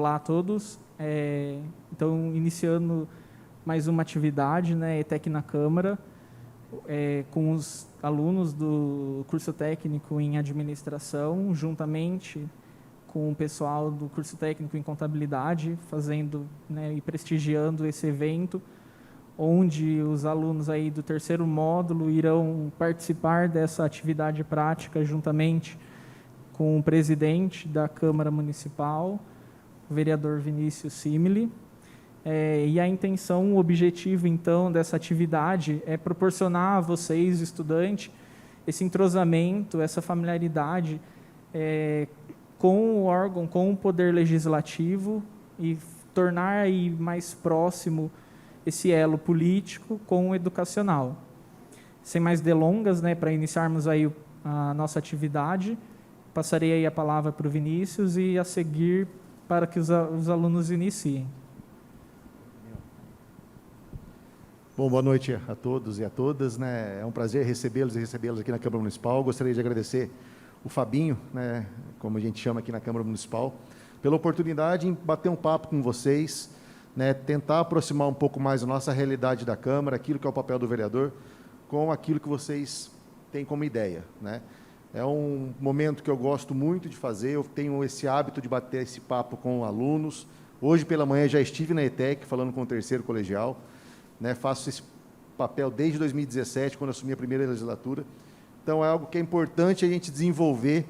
Olá a todos. Então, iniciando mais uma atividade, né, ETEC na Câmara, com os alunos do curso técnico em administração, juntamente com o pessoal do curso técnico em contabilidade, fazendo, né, e prestigiando esse evento, onde os alunos aí do terceiro módulo irão participar dessa atividade prática juntamente com o presidente da Câmara Municipal, o vereador Vinícius Simili. E a intenção, o objetivo, então, dessa atividade é proporcionar a vocês, estudantes, esse entrosamento, essa familiaridade com o órgão, com o poder legislativo e tornar aí mais próximo esse elo político com o educacional. Sem mais delongas, né, para iniciarmos aí a nossa atividade, passarei aí a palavra para o Vinícius e a seguir para que os alunos iniciem. Bom, boa noite a todos e a todas, né? É um prazer recebê-los e recebê-las aqui na Câmara Municipal. Gostaria de agradecer o Fabinho, né, como a gente chama aqui na Câmara Municipal, pela oportunidade em bater um papo com vocês, né, tentar aproximar um pouco mais a nossa realidade da Câmara, aquilo que é o papel do vereador, com aquilo que vocês têm como ideia, né? É um momento que eu gosto muito de fazer, eu tenho esse hábito de bater esse papo com alunos. Hoje pela manhã já estive na ETEC, falando com o terceiro colegial, né? Faço esse papel desde 2017, quando assumi a primeira legislatura. Então, é algo que é importante a gente desenvolver,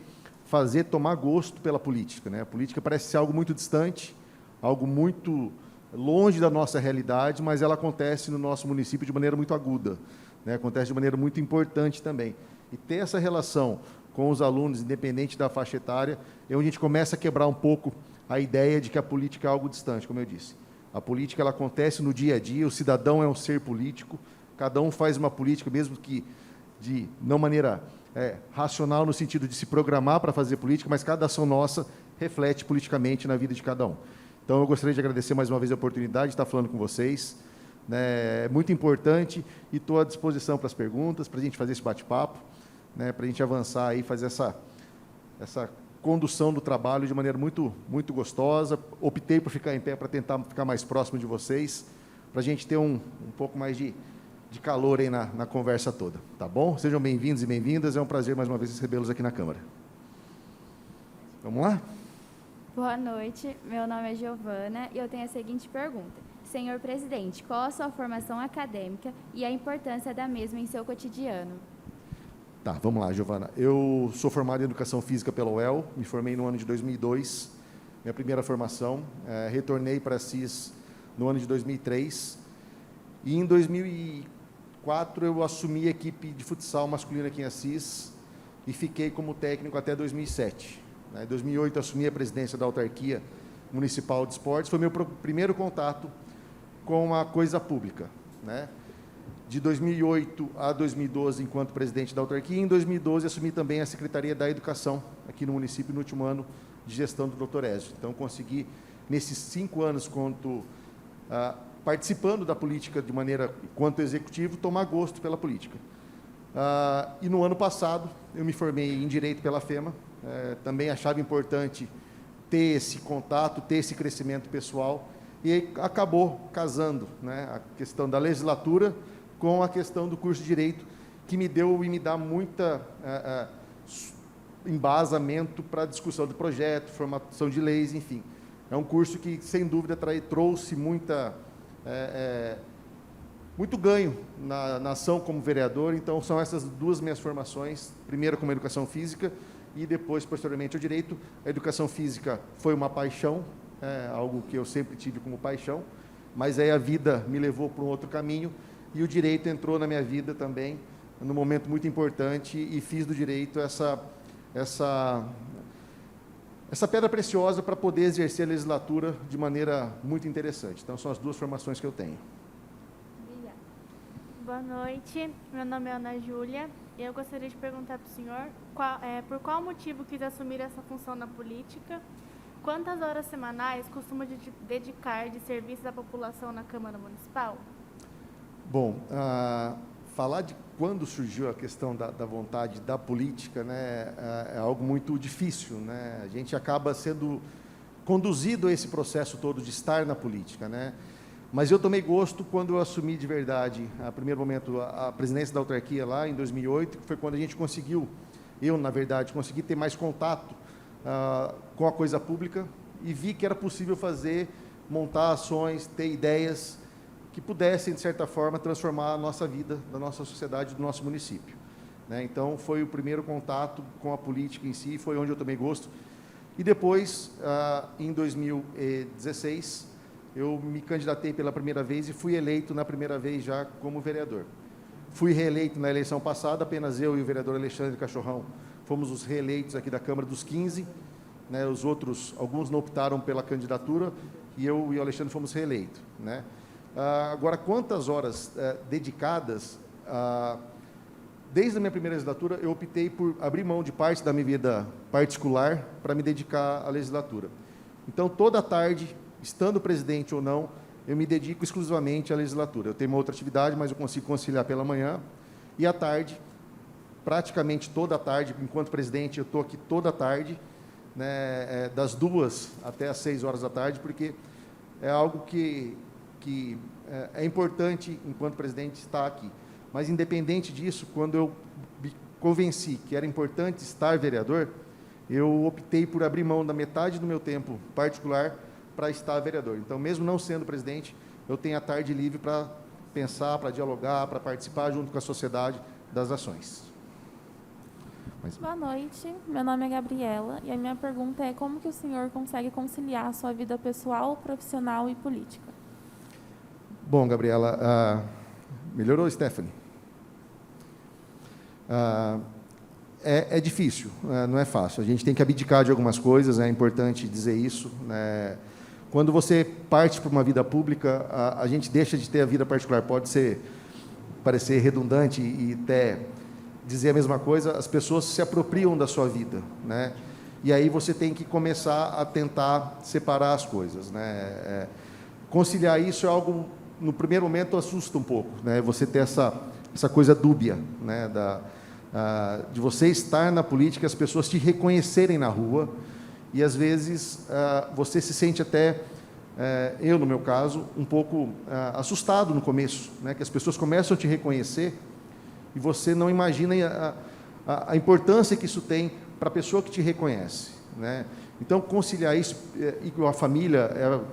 fazer, tomar gosto pela política, né? A política parece ser algo muito distante, algo muito longe da nossa realidade, mas ela acontece no nosso município de maneira muito aguda, né? Acontece de maneira muito importante também. E ter essa relação com os alunos, independente da faixa etária, é onde a gente começa a quebrar um pouco a ideia de que a política é algo distante, como eu disse. A política ela acontece no dia a dia, o cidadão é um ser político, cada um faz uma política, mesmo que de não maneira racional, no sentido de se programar para fazer política, mas cada ação nossa reflete politicamente na vida de cada um. Então, eu gostaria de agradecer mais uma vez a oportunidade de estar falando com vocês, né? É muito importante e estou à disposição para as perguntas, para a gente fazer esse bate-papo, né? Para a gente avançar e fazer essa condução do trabalho de maneira muito, muito gostosa. Optei por ficar em pé para tentar ficar mais próximo de vocês, para a gente ter um pouco mais de calor aí na conversa toda, tá bom? Sejam bem-vindos e bem-vindas, é um prazer mais uma vez recebê-los aqui na Câmara. Vamos lá? Boa noite, meu nome é Giovana e eu tenho a seguinte pergunta. Senhor presidente, qual a sua formação acadêmica e a importância da mesma em seu cotidiano? Tá, vamos lá, Giovana. Eu sou formado em Educação Física pela UEL, me formei no ano de 2002, minha primeira formação. Retornei para a CIS no ano de 2003. E em 2004 eu assumi a equipe de futsal masculino aqui em Assis e fiquei como técnico até 2007. Em 2008 assumi a presidência da Autarquia Municipal de Esportes. Foi meu primeiro contato com a coisa pública, né? De 2008 a 2012, enquanto presidente da autarquia, e em 2012 assumi também a Secretaria da Educação aqui no município, no último ano de gestão do Dr. Ézio. Então, consegui, nesses 5 anos, participando da política de maneira, quanto executivo, tomar gosto pela política. E no ano passado, eu me formei em Direito pela FEMA, também achava importante ter esse contato, ter esse crescimento pessoal, e aí acabou casando, né, a questão da legislatura com a questão do curso de Direito, que me deu e me dá muita embasamento para a discussão do projeto, formação de leis, enfim. É um curso que, sem dúvida, trouxe muito ganho na ação como vereador. Então, são essas duas minhas formações, primeiro como Educação Física e depois, posteriormente, o Direito. A Educação Física foi uma paixão, algo que eu sempre tive como paixão, mas aí a vida me levou para um outro caminho, e o Direito entrou na minha vida também, num momento muito importante, e fiz do Direito essa pedra preciosa para poder exercer a legislatura de maneira muito interessante. Então, são as duas formações que eu tenho. Obrigada. Boa noite, meu nome é Ana Júlia, e eu gostaria de perguntar para o senhor por qual motivo quis assumir essa função na política, quantas horas semanais costuma dedicar de serviço à população na Câmara Municipal? Bom, falar de quando surgiu a questão da vontade da política, né, é algo muito difícil, né? A gente acaba sendo conduzido esse processo todo de estar na política, né? Mas eu tomei gosto quando eu assumi de verdade, a primeiro momento, a presidência da autarquia lá em 2008, que foi quando a gente conseguiu, eu, na verdade, consegui ter mais contato com a coisa pública e vi que era possível montar ações, ter ideias que pudessem, de certa forma, transformar a nossa vida, da nossa sociedade, do nosso município, né? Então, foi o primeiro contato com a política em si, foi onde eu tomei gosto. E depois, em 2016, eu me candidatei pela primeira vez e fui eleito na primeira vez já como vereador. Fui reeleito na eleição passada, apenas eu e o vereador Alexandre Cachorrão fomos os reeleitos aqui da Câmara dos 15, né? Os outros, alguns não optaram pela candidatura, e eu e o Alexandre fomos reeleitos, né? Agora, quantas horas dedicadas, desde a minha primeira legislatura, eu optei por abrir mão de parte da minha vida particular para me dedicar à legislatura. Então, toda a tarde, estando presidente ou não, eu me dedico exclusivamente à legislatura. Eu tenho uma outra atividade, mas eu consigo conciliar pela manhã, e à tarde, praticamente toda a tarde, enquanto presidente, eu estou aqui toda a tarde, né, das 2 até as 6 horas da tarde, porque é algo que é importante, enquanto presidente, estar aqui. Mas, independente disso, quando eu me convenci que era importante estar vereador, eu optei por abrir mão da metade do meu tempo particular para estar vereador. Então, mesmo não sendo presidente, eu tenho a tarde livre para pensar, para dialogar, para participar junto com a sociedade das ações. Boa noite, meu nome é Gabriela e a minha pergunta é como que o senhor consegue conciliar a sua vida pessoal, profissional e política? Bom, Gabriela, melhorou, Stephanie? É difícil, não é fácil. A gente tem que abdicar de algumas coisas, é importante dizer isso, né? Quando você parte para uma vida pública, a gente deixa de ter a vida particular. Pode parecer redundante e até dizer a mesma coisa, as pessoas se apropriam da sua vida, né? E aí você tem que começar a tentar separar as coisas, né? Conciliar isso é algo, no primeiro momento, assusta um pouco, né? Você ter essa coisa dúbia, né? De você estar na política, as pessoas te reconhecerem na rua, e às vezes você se sente até, eu no meu caso, um pouco assustado no começo, né? Que as pessoas começam a te reconhecer e você não imagina a importância que isso tem para a pessoa que te reconhece, né? Então, conciliar isso, e com a família,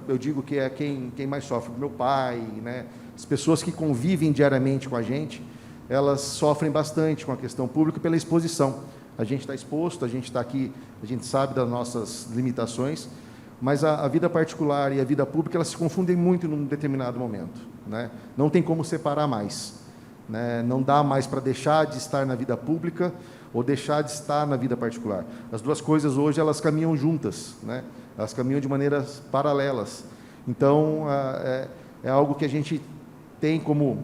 eu digo que é quem mais sofre, meu pai, né? As pessoas que convivem diariamente com a gente, elas sofrem bastante com a questão pública pela exposição. A gente está exposto, a gente está aqui, a gente sabe das nossas limitações, mas a vida particular e a vida pública, elas se confundem muito num determinado momento, né? Não tem como separar mais, né? Não dá mais para deixar de estar na vida pública ou deixar de estar na vida particular. As duas coisas hoje, elas caminham juntas, né? Elas caminham de maneiras paralelas. Então, é algo que a gente tem como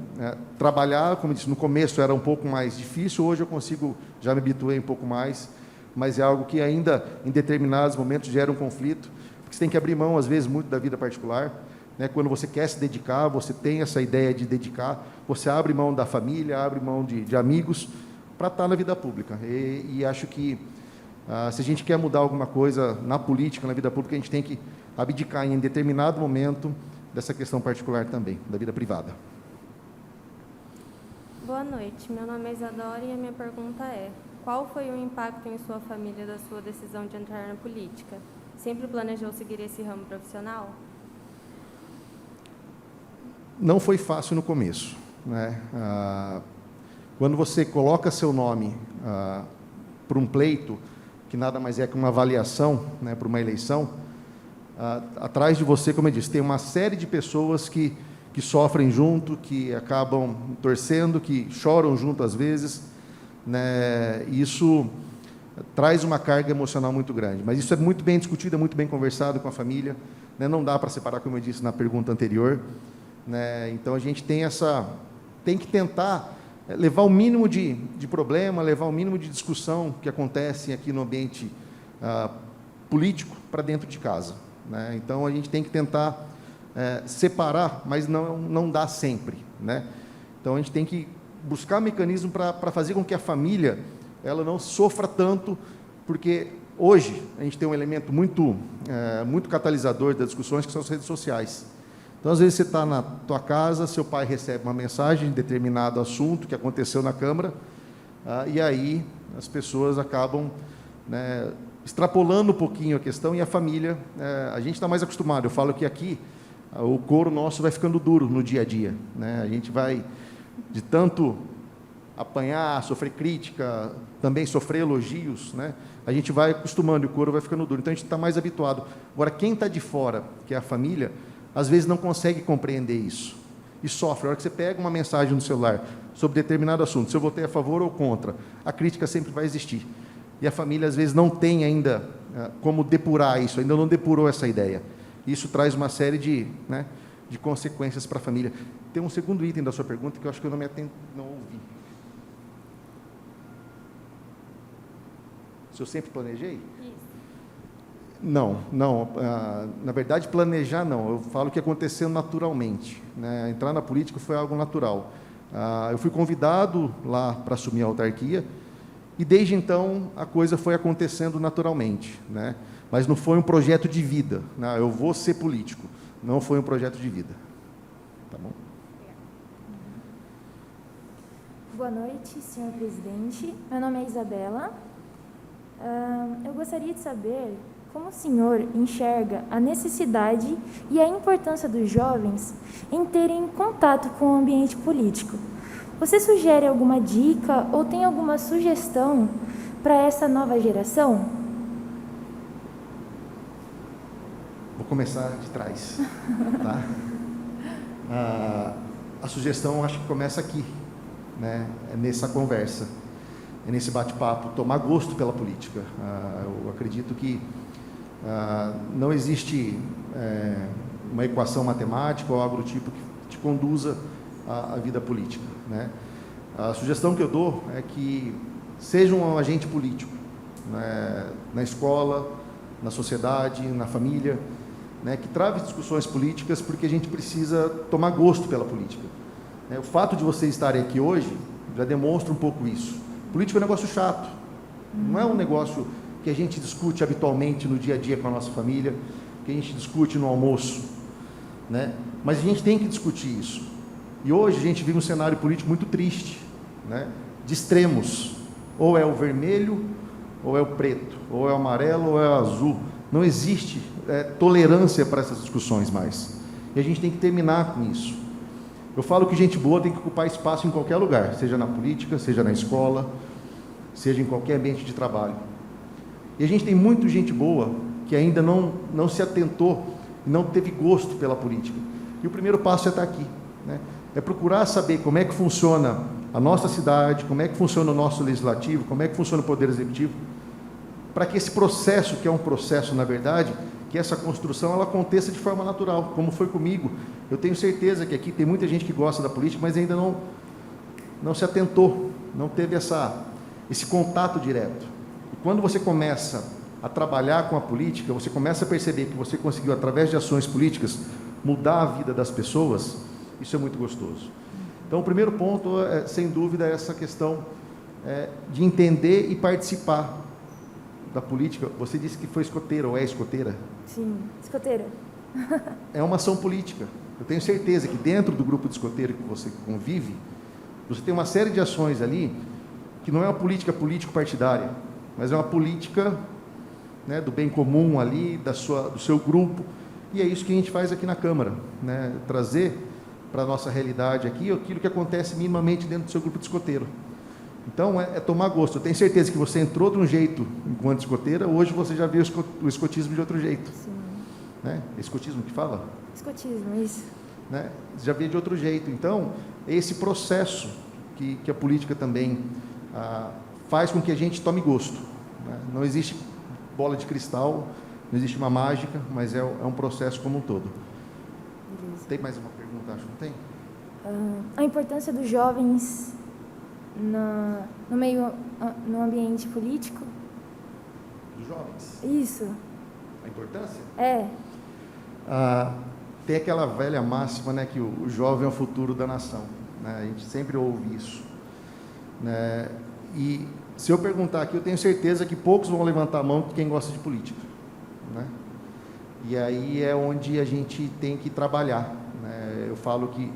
trabalhar, como eu disse, no começo era um pouco mais difícil, hoje eu consigo, já me habituei um pouco mais, mas é algo que ainda, em determinados momentos, gera um conflito, porque você tem que abrir mão, às vezes, muito da vida particular, né? Quando você quer se dedicar, você tem essa ideia de dedicar, você abre mão da família, abre mão de amigos, para estar na vida pública. E acho que, se a gente quer mudar alguma coisa na política, na vida pública, a gente tem que abdicar em determinado momento dessa questão particular também, da vida privada. Boa noite, meu nome é Isadora e a minha pergunta é: qual foi o impacto em sua família da sua decisão de entrar na política? Sempre planejou seguir esse ramo profissional? Não foi fácil no começo, né? Quando você coloca seu nome para um pleito, que nada mais é que uma avaliação, né, para uma eleição, atrás de você, como eu disse, tem uma série de pessoas que sofrem junto, que acabam torcendo, que choram junto às vezes, né? Isso traz uma carga emocional muito grande. Mas isso é muito bem discutido, é muito bem conversado com a família, né? Não dá para separar, como eu disse na pergunta anterior, né? Então a gente tem que tentar levar o mínimo de problema, levar o mínimo de discussão que acontece aqui no ambiente político para dentro de casa, né? Então a gente tem que tentar separar, mas não dá sempre, né? Então a gente tem que buscar mecanismo para fazer com que a família ela não sofra tanto Porque hoje a gente tem um elemento muito catalisador das discussões, que são as redes sociais. Então, às vezes, você está na tua casa, seu pai recebe uma mensagem de determinado assunto que aconteceu na Câmara, e aí as pessoas acabam, né, extrapolando um pouquinho a questão, e a família, a gente está mais acostumado. Eu falo que aqui o couro nosso vai ficando duro no dia a dia, né? A gente vai, de tanto apanhar, sofrer crítica, também sofrer elogios, né? A gente vai acostumando e o couro vai ficando duro. Então, a gente está mais habituado. Agora, quem está de fora, que é a família, às vezes não consegue compreender isso e sofre. A hora que você pega uma mensagem no celular sobre determinado assunto, se eu votei a favor ou contra, a crítica sempre vai existir. E a família, às vezes, não tem ainda como depurar isso, ainda não depurou essa ideia. Isso traz uma série de consequências para a família. Tem um segundo item da sua pergunta que eu acho que eu não ouvi. Se eu sempre planejei? Isso. Não. Na verdade, planejar não. Eu falo que aconteceu naturalmente, né? Entrar na política foi algo natural. Eu fui convidado lá para assumir a autarquia e, desde então, a coisa foi acontecendo naturalmente, né? Mas não foi um projeto de vida, né? Eu vou ser político. Não foi um projeto de vida. Tá bom? Boa noite, senhor presidente. Meu nome é Isabela. Eu gostaria de saber como o senhor enxerga a necessidade e a importância dos jovens em terem contato com o ambiente político. Você sugere alguma dica ou tem alguma sugestão para essa nova geração? Vou começar de trás. Tá? A sugestão, acho que começa aqui, né? É nessa conversa, é nesse bate-papo, tomar gosto pela política. Eu acredito que não existe uma equação matemática ou algo do tipo que te conduza à vida política, né? A sugestão que eu dou é que seja um agente político, né? Na escola, na sociedade, na família, né? Que trave discussões políticas, porque a gente precisa tomar gosto pela política. O fato de vocês estarem aqui hoje já demonstra um pouco isso. Política é um negócio chato, não é um negócio que a gente discute habitualmente no dia a dia com a nossa família, que a gente discute no almoço, né? Mas a gente tem que discutir isso. E hoje a gente vive um cenário político muito triste, né? De extremos. Ou é o vermelho, ou é o preto, ou é o amarelo, ou é o azul. Não existe tolerância para essas discussões mais. E a gente tem que terminar com isso. Eu falo que gente boa tem que ocupar espaço em qualquer lugar, seja na política, seja na escola, seja em qualquer ambiente de trabalho. E a gente tem muita gente boa que ainda não se atentou, não teve gosto pela política. E o primeiro passo é estar aqui, né? É procurar saber como é que funciona a nossa cidade, como é que funciona o nosso legislativo, como é que funciona o poder executivo, para que esse processo, que é um processo, na verdade, que essa construção ela aconteça de forma natural, como foi comigo. Eu tenho certeza que aqui tem muita gente que gosta da política, mas ainda não se atentou, não teve esse contato direto. E quando você começa a trabalhar com a política, você começa a perceber que você conseguiu, através de ações políticas, mudar a vida das pessoas, isso é muito gostoso. Então, o primeiro ponto, sem dúvida, é essa questão de entender e participar da política. Você disse que foi escoteira ou é escoteira? Sim, escoteira. É uma ação política. Eu tenho certeza que dentro do grupo de escoteiro que você convive, você tem uma série de ações ali que não é uma política político-partidária, mas é uma política, né, do bem comum ali, do seu grupo, e é isso que a gente faz aqui na Câmara, né? Trazer para a nossa realidade aqui aquilo que acontece minimamente dentro do seu grupo de escoteiro. Então, é tomar gosto. Eu tenho certeza que você entrou de um jeito enquanto escoteira, hoje você já vê o escotismo de outro jeito. Sim. Né? Escotismo que fala? Escotismo, isso. Né? Já vê de outro jeito. Então, é esse processo que a política também faz com que a gente tome gosto. Né? Não existe bola de cristal, não existe uma mágica, mas é um processo como um todo. Beleza. Tem mais uma pergunta, acho que não tem? A importância dos jovens no ambiente político? Dos jovens. Isso. A importância? Tem aquela velha máxima, né, que o jovem é o futuro da nação, né? A gente sempre ouve isso, né? E Se eu perguntar aqui, eu tenho certeza que poucos vão levantar a mão de quem gosta de política, né? E aí é onde a gente tem que trabalhar, né? Eu falo que,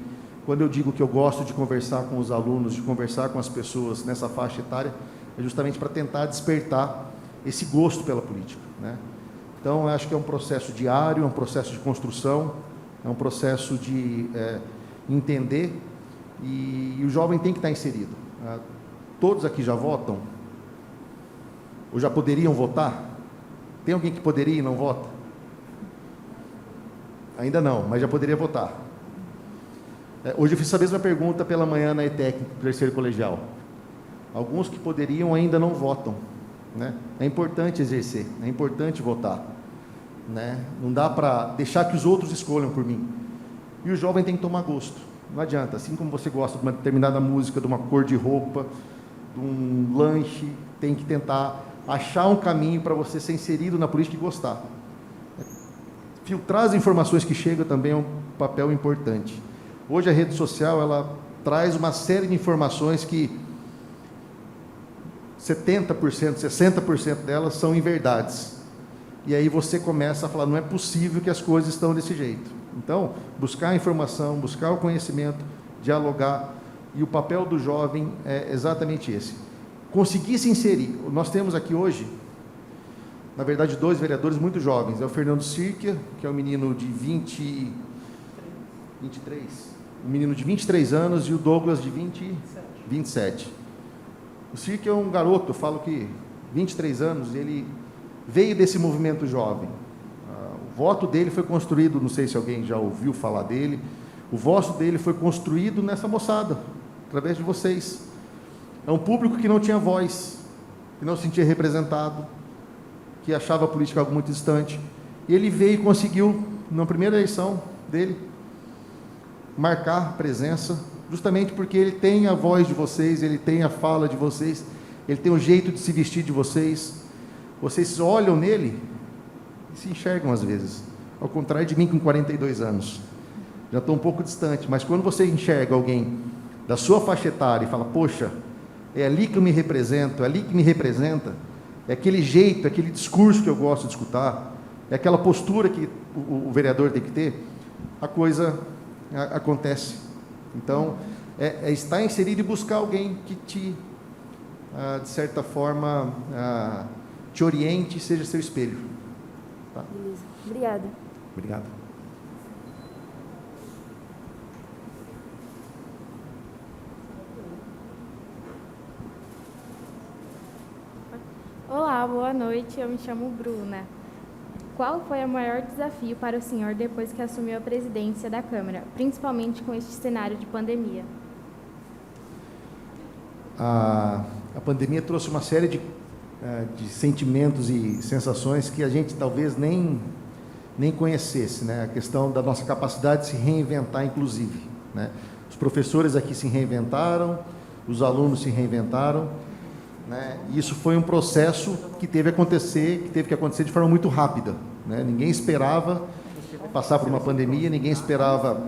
quando eu digo que eu gosto de conversar com os alunos, de conversar com as pessoas nessa faixa etária, é justamente para tentar despertar esse gosto pela política, né? Então, eu acho que é um processo diário, é um processo de construção, é um processo de entender, e o jovem tem que estar inserido. Todos aqui já votam? Ou já poderiam votar? Tem alguém que poderia e não vota? Ainda não, mas já poderia votar. Hoje eu fiz essa mesma pergunta pela manhã na ETEC, terceiro colegial. Alguns que poderiam ainda não votam, né? É importante exercer, é importante votar, né? Não dá para deixar que os outros escolham por mim. E o jovem tem que tomar gosto. Não adianta, assim como você gosta de uma determinada música, de uma cor de roupa, de um lanche, tem que tentar achar um caminho para você ser inserido na política e gostar. Filtrar as informações que chegam também é um papel importante. Hoje a rede social, ela traz uma série de informações que 70%, 60% delas são inverdades. E aí você começa a falar, não é possível que as coisas estão desse jeito. Então, buscar a informação, buscar o conhecimento, dialogar, e o papel do jovem é exatamente esse. Conseguir se inserir. Nós temos aqui hoje, na verdade, 2 vereadores muito jovens. É o Fernando Sirkia, que é um menino de 23, um menino de 23 anos, e o Douglas de 27. O Sirkia é um garoto, eu falo que 23 anos, ele veio desse movimento jovem. O voto dele foi construído, não sei se alguém já ouviu falar dele, o voto dele foi construído nessa moçada, através de vocês. É um público que não tinha voz, que não se sentia representado, que achava a política algo muito distante. E ele veio e conseguiu, na primeira eleição dele, marcar presença, justamente porque ele tem a voz de vocês, ele tem a fala de vocês, ele tem o jeito de se vestir de vocês. Vocês olham nele e se enxergam às vezes, ao contrário de mim com 42 anos. Já estou um pouco distante, mas quando você enxerga alguém da sua faixa etária e fala, poxa, é ali que eu me represento, é ali que me representa, é aquele jeito, é aquele discurso que eu gosto de escutar, é aquela postura que o vereador tem que ter, a coisa acontece. Então, é estar inserido e buscar alguém que te, de certa forma, te oriente e seja seu espelho. Tá? Beleza. Obrigada. Obrigado. Olá, boa noite. Eu me chamo Bruna. Qual foi o maior desafio para o senhor depois que assumiu a presidência da Câmara, principalmente com este cenário de pandemia? A pandemia trouxe uma série de sentimentos e sensações que a gente talvez nem conhecesse, né? A questão da nossa capacidade de se reinventar, inclusive, né? Os professores aqui se reinventaram, os alunos se reinventaram, né? E isso foi um processo que teve que acontecer de forma muito rápida, né? Ninguém esperava passar por uma pandemia, ninguém esperava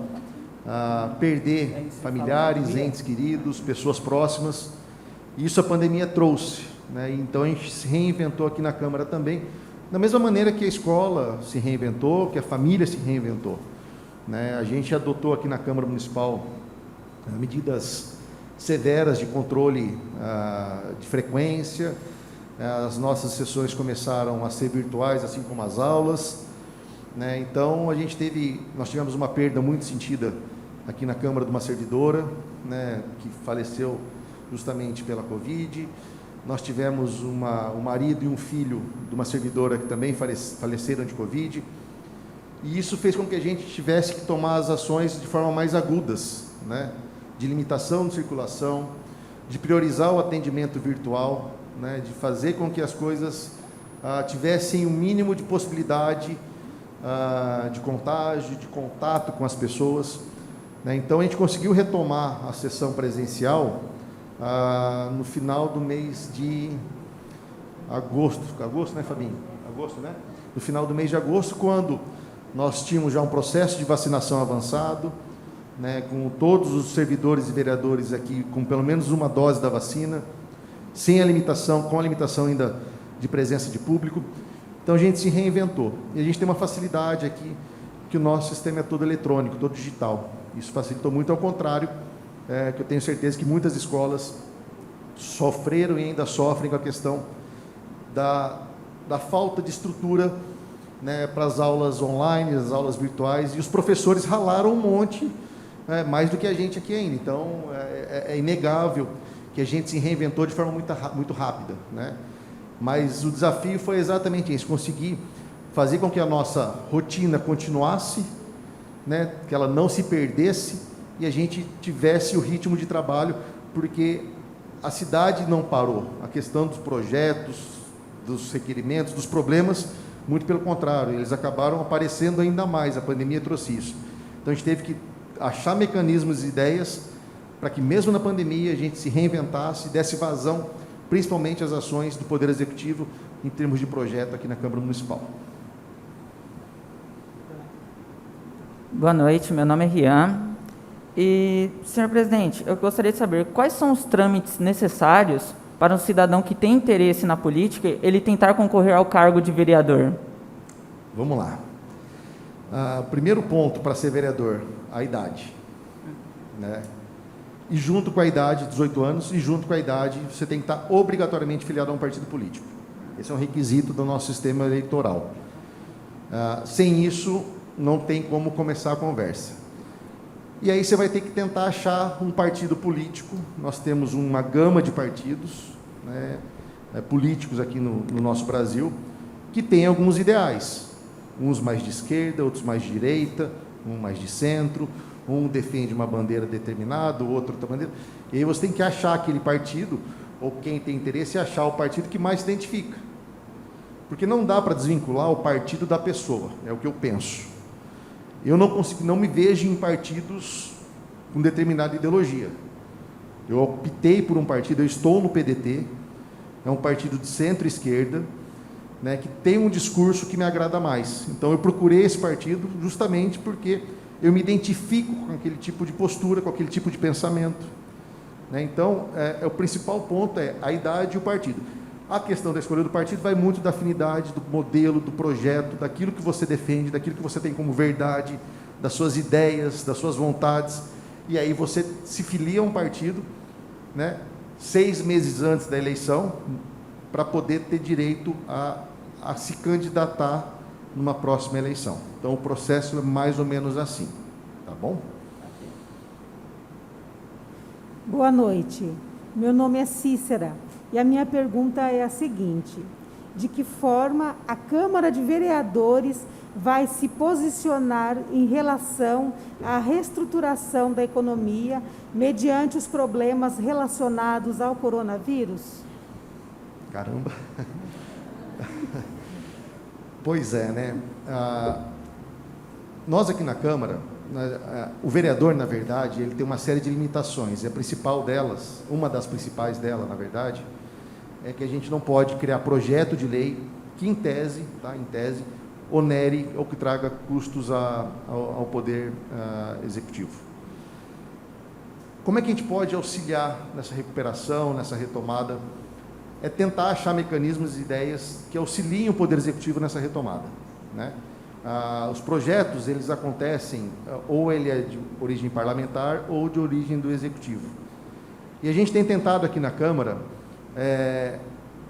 perder familiares, entes queridos, pessoas próximas. E isso a pandemia trouxe, né? Então a gente se reinventou aqui na Câmara também, da mesma maneira que a escola se reinventou, que a família se reinventou, né? A gente adotou aqui na Câmara Municipal medidas severas de controle de frequência. As nossas sessões começaram a ser virtuais, assim como as aulas, né? Então nós tivemos uma perda muito sentida aqui na Câmara de uma servidora, né, que faleceu justamente pela Covid. Nós tivemos um marido e um filho de uma servidora que também faleceram de Covid, e isso fez com que a gente tivesse que tomar as ações de forma mais agudas, né, de limitação de circulação, de priorizar o atendimento virtual, né, de fazer com que as coisas tivessem o mínimo de possibilidade de contágio, de contato com as pessoas, né. Então a gente conseguiu retomar a sessão presencial no final do mês de agosto, né, Fabinho? Agosto, né? No final do mês de agosto, quando nós tínhamos já um processo de vacinação avançado, né, com todos os servidores e vereadores aqui com pelo menos uma dose da vacina, sem a limitação, com a limitação ainda de presença de público. Então, a gente se reinventou. E a gente tem uma facilidade aqui, que o nosso sistema é todo eletrônico, todo digital. Isso facilitou muito, ao contrário, que eu tenho certeza que muitas escolas sofreram e ainda sofrem com a questão da falta de estrutura, né, para as aulas online, as aulas virtuais, e os professores ralaram um monte, mais do que a gente aqui ainda. Então, é inegável que a gente se reinventou de forma muito rápida, né? Mas o desafio foi exatamente isso, conseguir fazer com que a nossa rotina continuasse, né, que ela não se perdesse e a gente tivesse o ritmo de trabalho, porque a cidade não parou. A questão dos projetos, dos requerimentos, dos problemas, muito pelo contrário, eles acabaram aparecendo ainda mais, a pandemia trouxe isso. Então, a gente teve que achar mecanismos e ideias para que, mesmo na pandemia, a gente se reinventasse, desse vazão, principalmente às ações do Poder Executivo, em termos de projeto aqui na Câmara Municipal. Boa noite, meu nome é Rian. E, senhor presidente, eu gostaria de saber quais são os trâmites necessários para um cidadão que tem interesse na política, ele tentar concorrer ao cargo de vereador? Vamos lá. Primeiro ponto para ser vereador, a idade, né? E junto com a idade, 18 anos, e junto com a idade, você tem que estar obrigatoriamente filiado a um partido político. Esse é um requisito do nosso sistema eleitoral. Sem isso, não tem como começar a conversa. E aí você vai ter que tentar achar um partido político. Nós temos uma gama de partidos, né, políticos aqui no nosso Brasil, que tem alguns ideais. Uns mais de esquerda, outros mais de direita, um mais de centro, um defende uma bandeira determinada, o outro outra bandeira. E aí você tem que achar aquele partido, ou quem tem interesse, achar o partido que mais se identifica. Porque não dá para desvincular o partido da pessoa, é o que eu penso. Eu não me vejo em partidos com determinada ideologia. Eu optei por um partido, eu estou no PDT, é um partido de centro-esquerda, né, que tem um discurso que me agrada mais. Então, eu procurei esse partido justamente porque eu me identifico com aquele tipo de postura, com aquele tipo de pensamento, né? Então, o principal ponto é a idade e o partido. A questão da escolha do partido vai muito da afinidade, do modelo, do projeto, daquilo que você defende, daquilo que você tem como verdade, das suas ideias, das suas vontades. E aí você se filia a um partido, né, 6 meses antes da eleição, para poder ter direito a se candidatar numa próxima eleição. Então, o processo é mais ou menos assim. Tá bom? Boa noite. Meu nome é Cícera. E a minha pergunta é a seguinte: de que forma a Câmara de Vereadores vai se posicionar em relação à reestruturação da economia mediante os problemas relacionados ao coronavírus? Caramba! Pois é, né? Nós aqui na Câmara, o vereador, na verdade, ele tem uma série de limitações. E a principal delas, uma das principais dela, na verdade, é que a gente não pode criar projeto de lei que, em tese, onere ou que traga custos ao poder executivo. Como é que a gente pode auxiliar nessa recuperação, nessa retomada? É tentar achar mecanismos e ideias que auxiliem o poder executivo nessa retomada, né? Os projetos, eles acontecem, ou ele é de origem parlamentar ou de origem do executivo. E a gente tem tentado aqui na Câmara,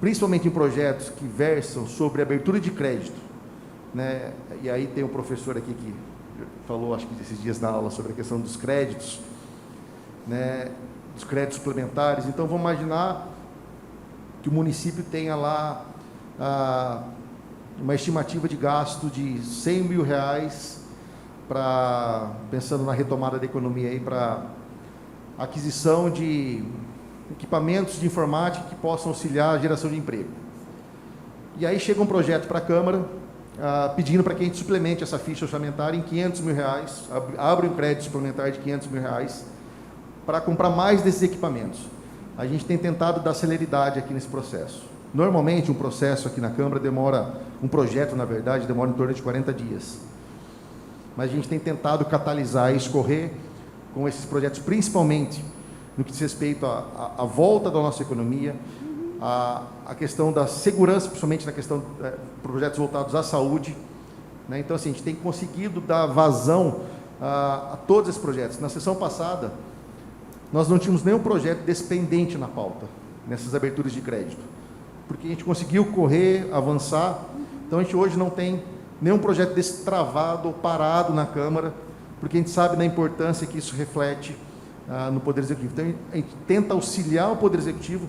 principalmente em projetos que versam sobre abertura de crédito, né? E aí tem um professor aqui que falou, acho que esses dias na aula, sobre a questão dos créditos, né? Dos créditos suplementares. Então, vamos imaginar que o município tenha lá uma estimativa de gasto de 100 mil reais, pensando na retomada da economia, para aquisição de equipamentos de informática que possam auxiliar a geração de emprego. E aí chega um projeto para a Câmara, pedindo para que a gente suplemente essa ficha orçamentária em 500 mil reais, abre um crédito suplementar de 500 mil reais, para comprar mais desses equipamentos. A gente tem tentado dar celeridade aqui nesse processo. Normalmente, um processo aqui na Câmara um projeto, na verdade, demora em torno de 40 dias. Mas a gente tem tentado catalisar e escorrer com esses projetos, principalmente no que diz respeito à volta da nossa economia, a questão da segurança, principalmente na questão de projetos voltados à saúde, né? Então, assim, a gente tem conseguido dar vazão a todos esses projetos. Na sessão passada, nós não tínhamos nenhum projeto desse pendente na pauta, nessas aberturas de crédito, porque a gente conseguiu correr, avançar. Então, a gente hoje não tem nenhum projeto desse travado ou parado na Câmara, porque a gente sabe da importância que isso reflete no Poder Executivo. Então, a gente tenta auxiliar o Poder Executivo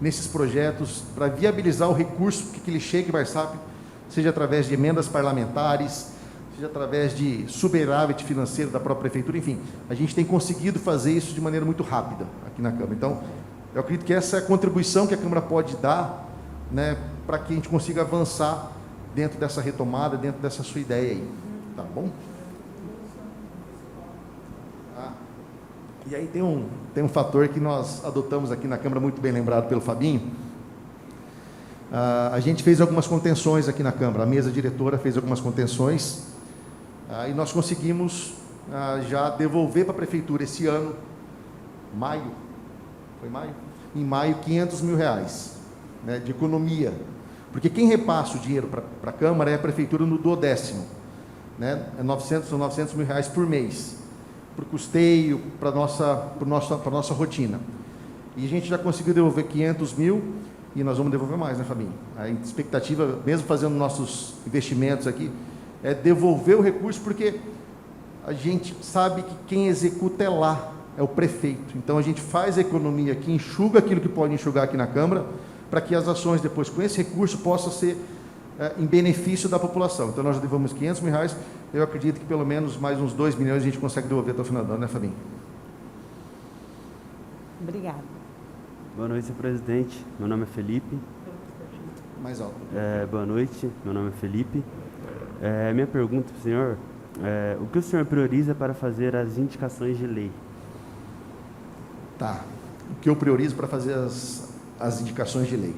nesses projetos para viabilizar o recurso que ele chegue mais rápido, seja através de emendas parlamentares, seja através de superávit financeiro da própria Prefeitura, enfim, a gente tem conseguido fazer isso de maneira muito rápida aqui na Câmara. Então, eu acredito que essa é a contribuição que a Câmara pode dar, né, para que a gente consiga avançar dentro dessa retomada, dentro dessa sua ideia aí. Tá bom? E aí tem um fator que nós adotamos aqui na Câmara, muito bem lembrado pelo Fabinho. A gente fez algumas contenções aqui na Câmara, a mesa diretora fez algumas contenções, e nós conseguimos já devolver para a Prefeitura esse ano, maio, foi maio? Em maio, R$500 mil, né, de economia, porque quem repassa o dinheiro para a Câmara é a Prefeitura no 12º, né, são R$900 mil por mês, para o custeio, para a nossa rotina. E a gente já conseguiu devolver 500 mil, e nós vamos devolver mais, né, Fabinho? A expectativa, mesmo fazendo nossos investimentos aqui, é devolver o recurso, porque a gente sabe que quem executa é lá, é o prefeito. Então, a gente faz a economia aqui, enxuga aquilo que pode enxugar aqui na Câmara, para que as ações depois, com esse recurso, possam ser em benefício da população. Então, nós já devolvemos R$500 mil, eu acredito que pelo menos mais uns 2 milhões a gente consegue devolver até o final do ano, né, Fabinho? Obrigada. Boa noite, senhor presidente. Meu nome é Felipe. Mais alto. Boa noite, meu nome é Felipe. Minha pergunta para o senhor o que o senhor prioriza para fazer as indicações de lei? Tá. O que eu priorizo para fazer as indicações de lei?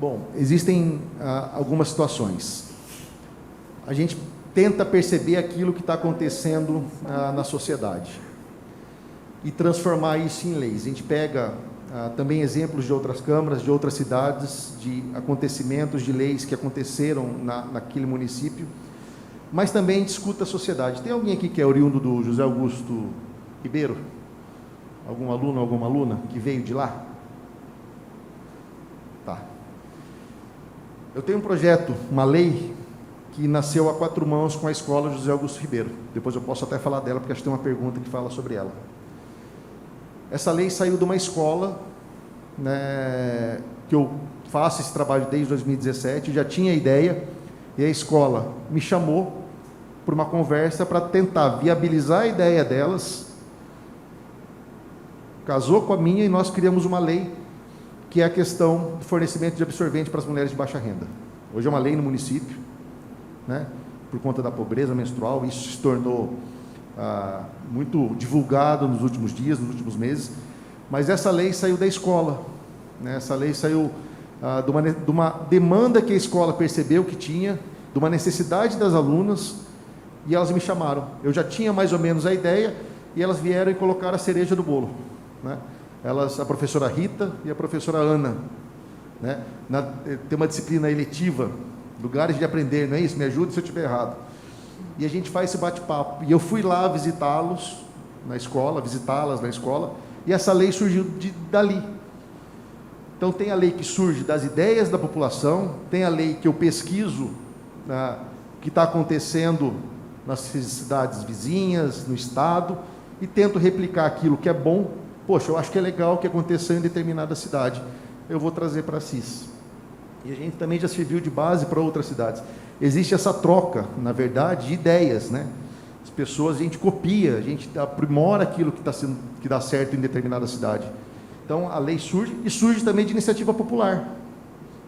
Bom, existem algumas situações. A gente tenta perceber aquilo que está acontecendo na sociedade e transformar isso em leis. A gente pega também exemplos de outras câmaras, de outras cidades, de acontecimentos, de leis que aconteceram naquele município, mas também discuta a sociedade. Tem alguém aqui que é oriundo do José Augusto Ribeiro? Algum aluno, alguma aluna que veio de lá? Tá. Eu tenho um projeto, uma lei, que nasceu a 4 mãos com a escola José Augusto Ribeiro. Depois eu posso até falar dela, porque acho que tem uma pergunta que fala sobre ela. Essa lei saiu de uma escola, né, que eu faço esse trabalho desde 2017, eu já tinha a ideia, e a escola me chamou para uma conversa para tentar viabilizar a ideia delas, casou com a minha e nós criamos uma lei, que é a questão do fornecimento de absorvente para as mulheres de baixa renda. Hoje é uma lei no município, né, por conta da pobreza menstrual, isso se tornou muito divulgado nos últimos dias, nos últimos meses, mas essa lei saiu da escola, né? Essa lei saiu de uma demanda que a escola percebeu que tinha, de uma necessidade das alunas, e elas me chamaram. Eu já tinha mais ou menos a ideia, e elas vieram e colocaram a cereja do bolo, né? A professora Rita e a professora Ana, né? Tem uma disciplina eletiva, lugares de aprender, não é isso? Me ajude se eu estiver errado. E a gente faz esse bate-papo. E eu fui lá visitá-las na escola, e essa lei surgiu dali. Então, tem a lei que surge das ideias da população, tem a lei que eu pesquiso, que está acontecendo nas cidades vizinhas, no estado, e tento replicar aquilo que é bom. Poxa, eu acho que é legal o que aconteceu em determinada cidade, eu vou trazer para Assis. E a gente também já serviu de base para outras cidades. Existe essa troca, na verdade, de ideias, né? As pessoas, a gente copia, a gente aprimora aquilo que dá certo em determinada cidade. Então, a lei surge, e surge também de iniciativa popular,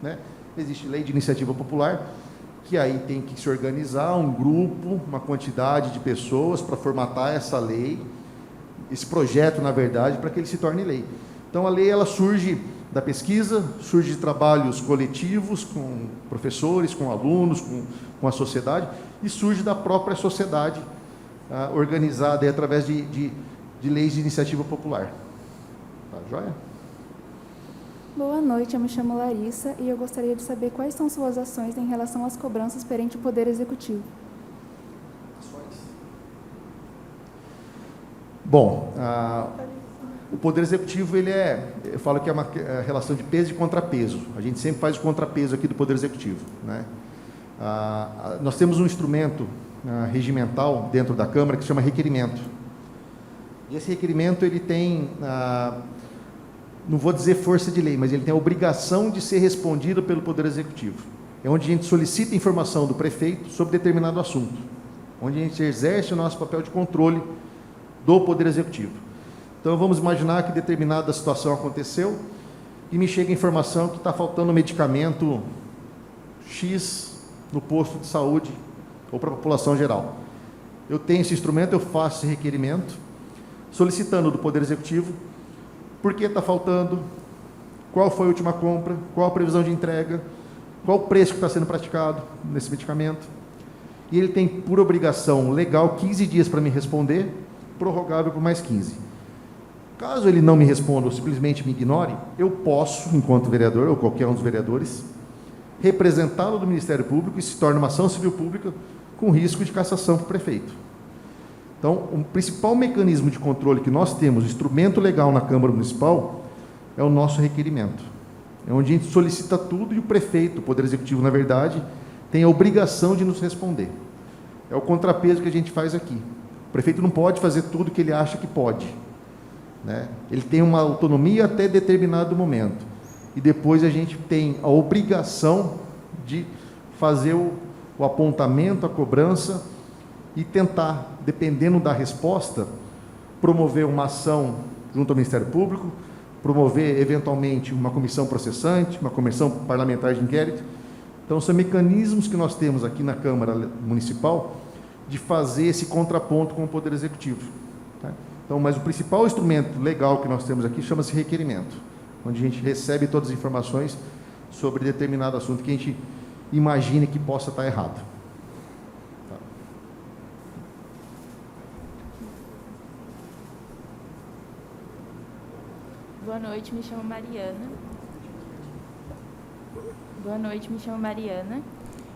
né? Existe lei de iniciativa popular, que aí tem que se organizar um grupo, uma quantidade de pessoas para formatar essa lei, esse projeto, na verdade, para que ele se torne lei. Então, a lei, ela surge da pesquisa, surge de trabalhos coletivos com professores, com alunos, com a sociedade, e surge da própria sociedade organizada através de leis de iniciativa popular. Tá joia? Boa noite, eu me chamo Larissa e eu gostaria de saber quais são suas ações em relação às cobranças perante o Poder Executivo. Bom, o Poder Executivo, eu falo que é uma relação de peso e contrapeso. A gente sempre faz o contrapeso aqui do Poder Executivo, né? Nós temos um instrumento regimental dentro da Câmara que se chama requerimento. E esse requerimento, ele tem, não vou dizer força de lei, mas ele tem a obrigação de ser respondido pelo Poder Executivo. É onde a gente solicita informação do prefeito sobre determinado assunto, onde a gente exerce o nosso papel de controle do Poder Executivo. Então, vamos imaginar que determinada situação aconteceu e me chega a informação que está faltando medicamento X no posto de saúde ou para a população geral. Eu tenho esse instrumento, eu faço esse requerimento, solicitando do Poder Executivo por que está faltando, qual foi a última compra, qual a previsão de entrega, qual o preço que está sendo praticado nesse medicamento. E ele tem por obrigação legal 15 dias para me responder, prorrogável por mais 15. Caso ele não me responda ou simplesmente me ignore, eu posso, enquanto vereador, ou qualquer um dos vereadores, representá-lo do Ministério Público e se torna uma ação civil pública com risco de cassação para o prefeito. Então, o principal mecanismo de controle que nós temos, instrumento legal na Câmara Municipal, é o nosso requerimento. É onde a gente solicita tudo e o prefeito, o Poder Executivo, na verdade, tem a obrigação de nos responder. É o contrapeso que a gente faz aqui. O prefeito não pode fazer tudo que ele acha que pode, né? Ele tem uma autonomia até determinado momento. E depois a gente tem a obrigação de fazer o apontamento, a cobrança e tentar, dependendo da resposta, promover uma ação junto ao Ministério Público, promover, eventualmente, uma comissão processante, uma comissão parlamentar de inquérito. Então, são mecanismos que nós temos aqui na Câmara Municipal de fazer esse contraponto com o Poder Executivo, tá? Então, mas o principal instrumento legal que nós temos aqui chama-se requerimento, onde a gente recebe todas as informações sobre determinado assunto que a gente imagine que possa estar errado. Tá. Boa noite, me chamo Mariana. Boa noite, me chamo Mariana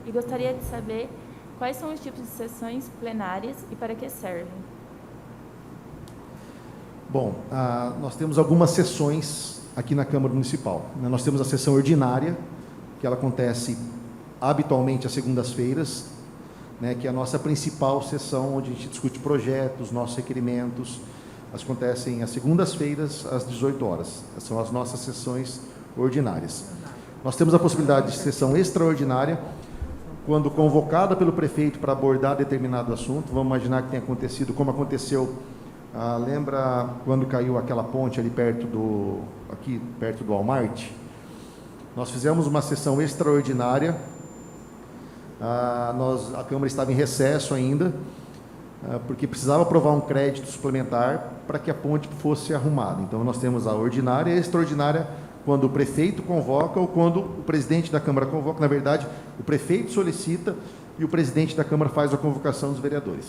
e gostaria de saber quais são os tipos de sessões plenárias e para que servem. Bom, nós temos algumas sessões aqui na Câmara Municipal. Nós temos a sessão ordinária, que ela acontece habitualmente às segundas-feiras, né, que é a nossa principal sessão, onde a gente discute projetos, nossos requerimentos. Elas acontecem às segundas-feiras, às 18 horas. Essas são as nossas sessões ordinárias. Nós temos a possibilidade de sessão extraordinária, quando convocada pelo prefeito para abordar determinado assunto. Vamos imaginar que tenha acontecido, como aconteceu, lembra quando caiu aquela ponte ali aqui perto do Walmart? Nós fizemos uma sessão extraordinária, a Câmara estava em recesso ainda, porque precisava aprovar um crédito suplementar para que a ponte fosse arrumada. Então, nós temos a ordinária e a extraordinária, quando o prefeito convoca ou quando o presidente da Câmara convoca. Na verdade, o prefeito solicita e o presidente da Câmara faz a convocação dos vereadores.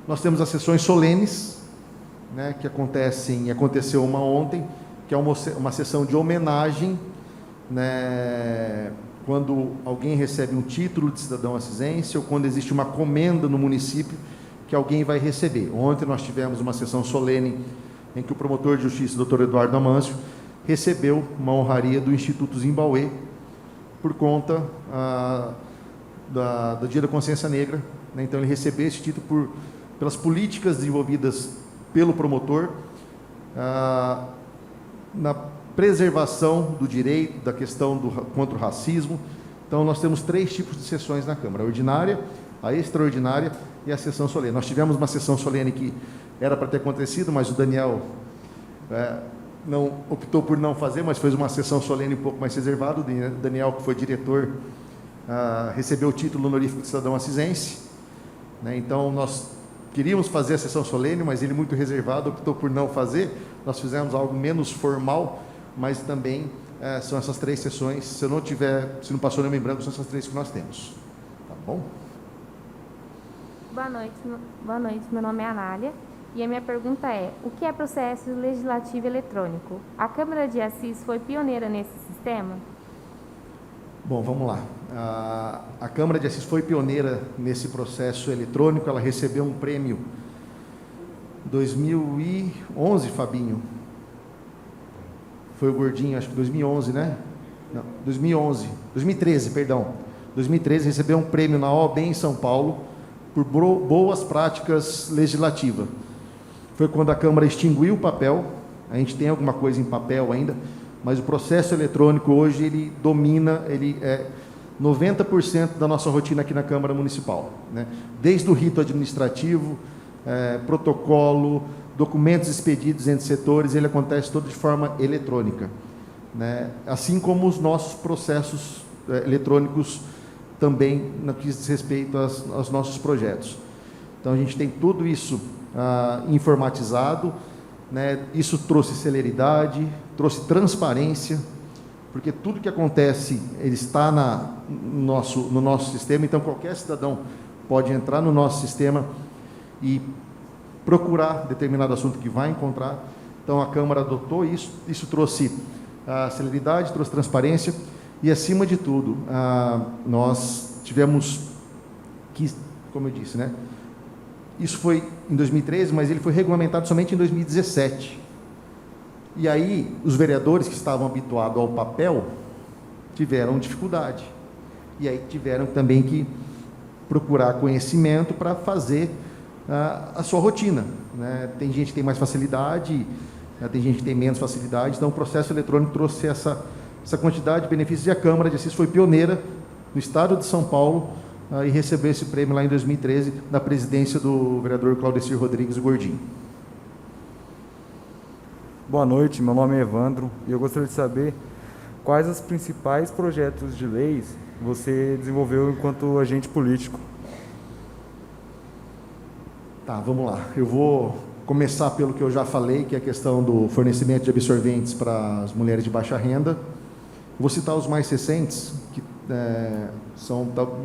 Nós temos as sessões solenes, né, que aconteceu uma ontem, que é uma sessão de homenagem, né, quando alguém recebe um título de cidadão acisense ou quando existe uma comenda no município que alguém vai receber. Ontem nós tivemos uma sessão solene em que o promotor de justiça, Dr. Eduardo Amâncio, recebeu uma honraria do Instituto Zimbauê por conta do Dia da Consciência Negra, né? Então, ele recebeu esse título pelas políticas desenvolvidas pelo promotor na preservação do direito, da questão contra o racismo. Então, nós temos 3 tipos de sessões na Câmara: a ordinária, a extraordinária e a sessão solene. Nós tivemos uma sessão solene que era para ter acontecido, mas o Daniel não optou por não fazer, mas fez uma sessão solene um pouco mais reservada. O Daniel, que foi diretor, recebeu o título honorífico de cidadão acisense, né? Então, nós queríamos fazer a sessão solene, mas ele, muito reservado, optou por não fazer. Nós fizemos algo menos formal, mas também são essas 3 sessões. Se não passou nenhuma em branco, são essas 3 que nós temos. Tá bom? Boa noite, meu nome é Anália E a minha pergunta é: o que é processo legislativo eletrônico? A Câmara de Assis foi pioneira nesse sistema? Bom, vamos lá. A Câmara de Assis foi pioneira nesse processo eletrônico. Ela recebeu um prêmio 2011, Fabinho. Foi o Gordinho, acho que 2011, né? Não, 2013, perdão. 2013 recebeu um prêmio na OAB em São Paulo por boas práticas legislativas. Foi quando a Câmara extinguiu o papel. A gente tem alguma coisa em papel ainda, mas o processo eletrônico hoje ele domina, ele é 90% da nossa rotina aqui na Câmara Municipal, né? Desde o rito administrativo, protocolo, documentos expedidos entre setores, ele acontece todo de forma eletrônica, né? Assim como os nossos processos eletrônicos também no que diz respeito aos nossos projetos. Então a gente tem tudo isso informatizado, né? Isso trouxe celeridade, trouxe transparência, porque tudo que acontece ele está no nosso sistema. Então qualquer cidadão pode entrar no nosso sistema e procurar determinado assunto que vai encontrar. Então a Câmara adotou isso trouxe celeridade, trouxe transparência e, acima de tudo, nós tivemos que, como eu disse, né? Isso foi em 2013, mas ele foi regulamentado somente em 2017. E aí, os vereadores que estavam habituados ao papel tiveram dificuldade. E aí tiveram também que procurar conhecimento para fazer a sua rotina, né? Tem gente que tem mais facilidade, tem gente que tem menos facilidade. Então, o processo eletrônico trouxe essa quantidade de benefícios. E a Câmara de Assis foi pioneira no estado de São Paulo e recebeu esse prêmio lá em 2013, na presidência do vereador Claudecir Rodrigues, o Gordinho. Boa noite, meu nome é Evandro e eu gostaria de saber quais os principais projetos de leis você desenvolveu enquanto agente político. Tá, vamos lá. Eu vou começar pelo que eu já falei, que é a questão do fornecimento de absorventes para as mulheres de baixa renda. Vou citar os mais recentes, que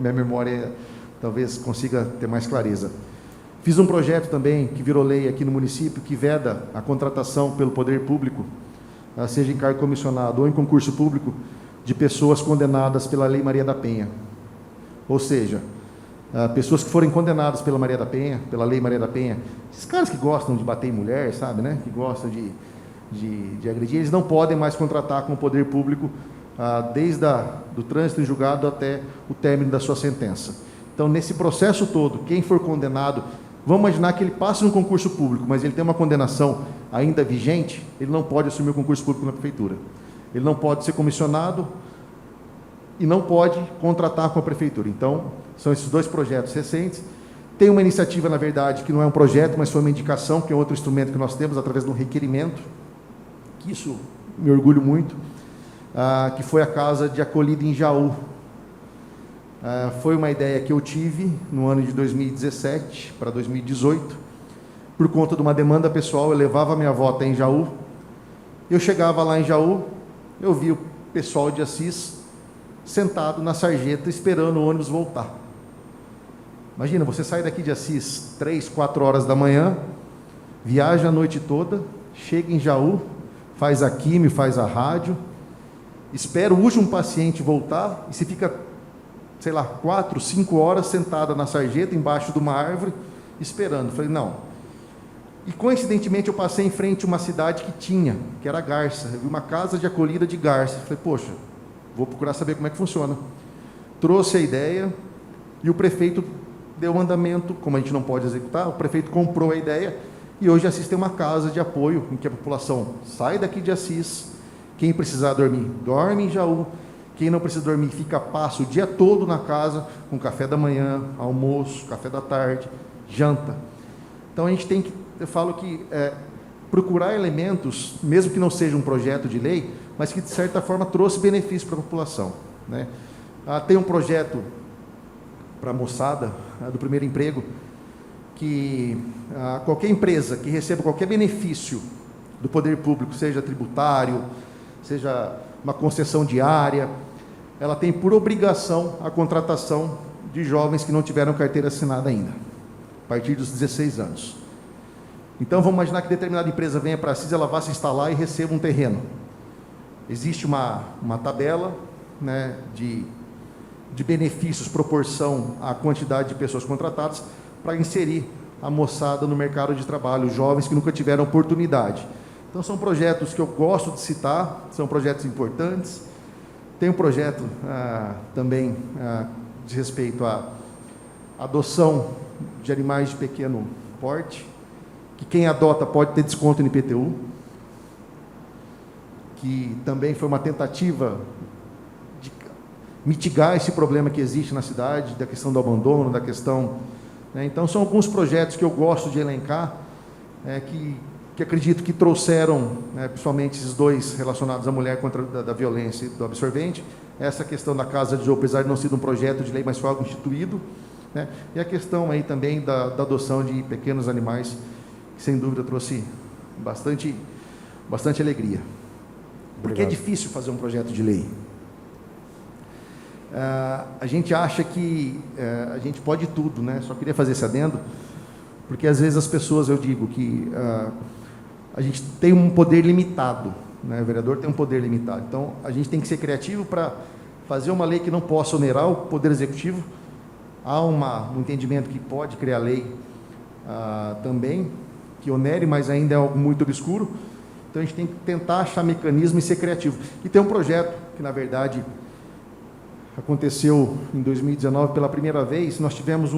minha memória talvez consiga ter mais clareza. Fiz um projeto também, que virou lei aqui no município, que veda a contratação pelo poder público, seja em cargo comissionado ou em concurso público, de pessoas condenadas pela Lei Maria da Penha. Ou seja, pessoas que forem condenadas pela Maria da Penha, pela Lei Maria da Penha, esses caras que gostam de bater em mulher, sabe, né? Que gostam de agredir, eles não podem mais contratar com o poder público desde do trânsito em julgado até o término da sua sentença. Então, nesse processo todo, quem for condenado, vamos imaginar que ele passe no concurso público, mas ele tem uma condenação ainda vigente, ele não pode assumir o concurso público na prefeitura. Ele não pode ser comissionado e não pode contratar com a prefeitura. Então, são esses dois projetos recentes. Tem uma iniciativa, na verdade, que não é um projeto, mas foi uma indicação, que é outro instrumento que nós temos, através de um requerimento, que isso me orgulho muito, que foi a Casa de Acolhida em Jaú. Foi uma ideia que eu tive no ano de 2017 para 2018, por conta de uma demanda pessoal. Eu levava a minha avó até em Jaú, eu chegava lá em Jaú, eu via o pessoal de Assis sentado na sarjeta, esperando o ônibus voltar. Imagina, você sai daqui de Assis 3, 4 horas da manhã, viaja a noite toda, chega em Jaú, faz a quimio, faz a rádio, espera o último paciente voltar, e se fica, sei lá, 4, 5 horas sentada na sarjeta, embaixo de uma árvore, esperando. Falei, não. E, coincidentemente, eu passei em frente a uma cidade que era Garça. Eu vi uma casa de acolhida de Garça. Falei, poxa, vou procurar saber como é que funciona. Trouxe a ideia e o prefeito deu um andamento. Como a gente não pode executar, o prefeito comprou a ideia e hoje Assis tem uma casa de apoio em que a população sai daqui de Assis. Quem precisar dormir, dorme em Jaú. Quem não precisa dormir, passa o dia todo na casa, com café da manhã, almoço, café da tarde, janta. Então, a gente tem que, eu falo que procurar elementos, mesmo que não seja um projeto de lei, mas que, de certa forma, trouxe benefício para a população, né? Tem um projeto para a moçada, do primeiro emprego, que qualquer empresa que receba qualquer benefício do poder público, seja tributário, seja uma concessão diária, ela tem por obrigação a contratação de jovens que não tiveram carteira assinada ainda, a partir dos 16 anos. Então, vamos imaginar que determinada empresa venha para Assis, ela vá se instalar e receba um terreno. Existe uma tabela, né, de benefícios, proporção à quantidade de pessoas contratadas, para inserir a moçada no mercado de trabalho, jovens que nunca tiveram oportunidade. Então, são projetos que eu gosto de citar, são projetos importantes. Tem um projeto também de respeito à adoção de animais de pequeno porte, que quem adota pode ter desconto no IPTU, que também foi uma tentativa de mitigar esse problema que existe na cidade, da questão do abandono, da questão... né? Então, são alguns projetos que eu gosto de elencar, que acredito que trouxeram, né, principalmente esses dois relacionados à mulher contra da violência e do absorvente, essa questão da Casa de Jogo, apesar de não ser um projeto de lei, mas foi algo instituído, né, e a questão aí também da adoção de pequenos animais, que sem dúvida trouxe bastante alegria. Porque é difícil fazer um projeto de lei. A gente acha que a gente pode tudo, né? Só queria fazer esse adendo, porque às vezes as pessoas, eu digo que a gente tem um poder limitado, né? O vereador tem um poder limitado. Então, a gente tem que ser criativo para fazer uma lei que não possa onerar o Poder Executivo. Há um entendimento que pode criar lei também, que onere, mas ainda é algo muito obscuro. Então, a gente tem que tentar achar mecanismo e ser criativo. E tem um projeto que, na verdade, aconteceu em 2019 pela primeira vez. Nós tivemos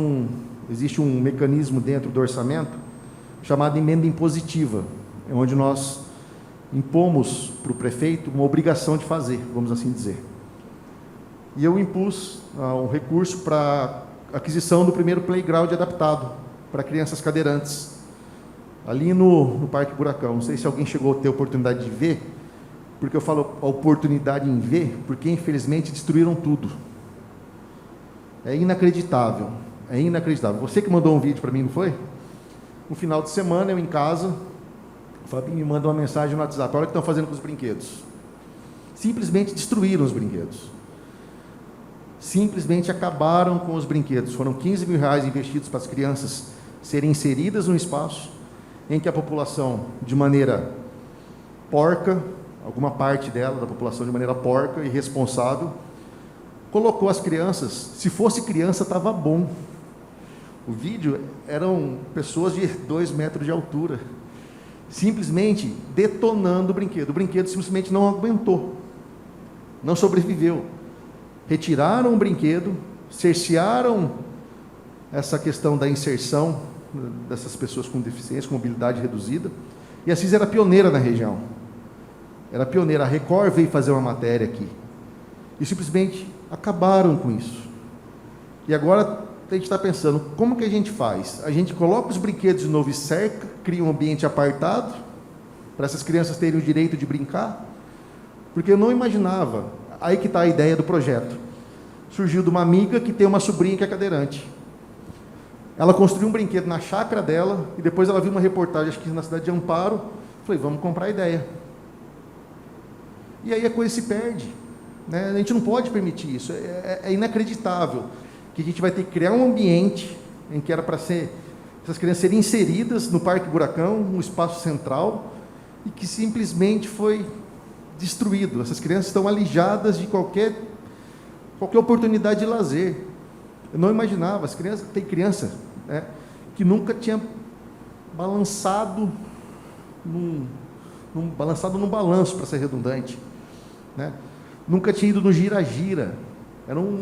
existe um mecanismo dentro do orçamento chamado emenda impositiva, onde nós impomos para o prefeito uma obrigação de fazer, vamos assim dizer. E eu impus um recurso para aquisição do primeiro playground adaptado para crianças cadeirantes, ali no Parque Buracão. Não sei se alguém chegou a ter a oportunidade de ver, porque eu falo a oportunidade em ver, porque infelizmente destruíram tudo. É inacreditável, é inacreditável. Você que mandou um vídeo para mim, não foi? No final de semana, eu em casa, o Fabinho me manda uma mensagem no WhatsApp: olha o que estão fazendo com os brinquedos. Simplesmente destruíram os brinquedos. Simplesmente acabaram com os brinquedos. Foram 15 mil reais investidos para as crianças serem inseridas num espaço em que a população, de maneira porca, alguma parte dela, da população, de maneira porca e irresponsável, colocou as crianças. Se fosse criança, estava bom. O vídeo eram pessoas de 2 metros de altura, simplesmente detonando o brinquedo. O brinquedo simplesmente não aguentou, não sobreviveu. Retiraram o brinquedo, cercearam essa questão da inserção dessas pessoas com deficiência, com mobilidade reduzida. E a Assis era pioneira na região. Era pioneira. A Record veio fazer uma matéria aqui. E simplesmente acabaram com isso. E agora a gente está pensando, como que a gente faz? A gente coloca os brinquedos de novo e cerca, cria um ambiente apartado, para essas crianças terem o direito de brincar? Porque eu não imaginava. Aí que está a ideia do projeto. Surgiu de uma amiga que tem uma sobrinha que é cadeirante. Ela construiu um brinquedo na chácara dela, e depois ela viu uma reportagem, acho que na cidade de Amparo. Falei, vamos comprar a ideia. E aí a coisa se perde, né? A gente não pode permitir isso. É inacreditável que a gente vai ter que criar um ambiente em que era para essas crianças serem inseridas no Parque Buracão, um espaço central, e que simplesmente foi destruído. Essas crianças estão alijadas de qualquer oportunidade de lazer. Eu não imaginava. Tem criança, né, que nunca tinha balançado num balanço, para ser redundante, né? Nunca tinha ido no gira-gira. Era um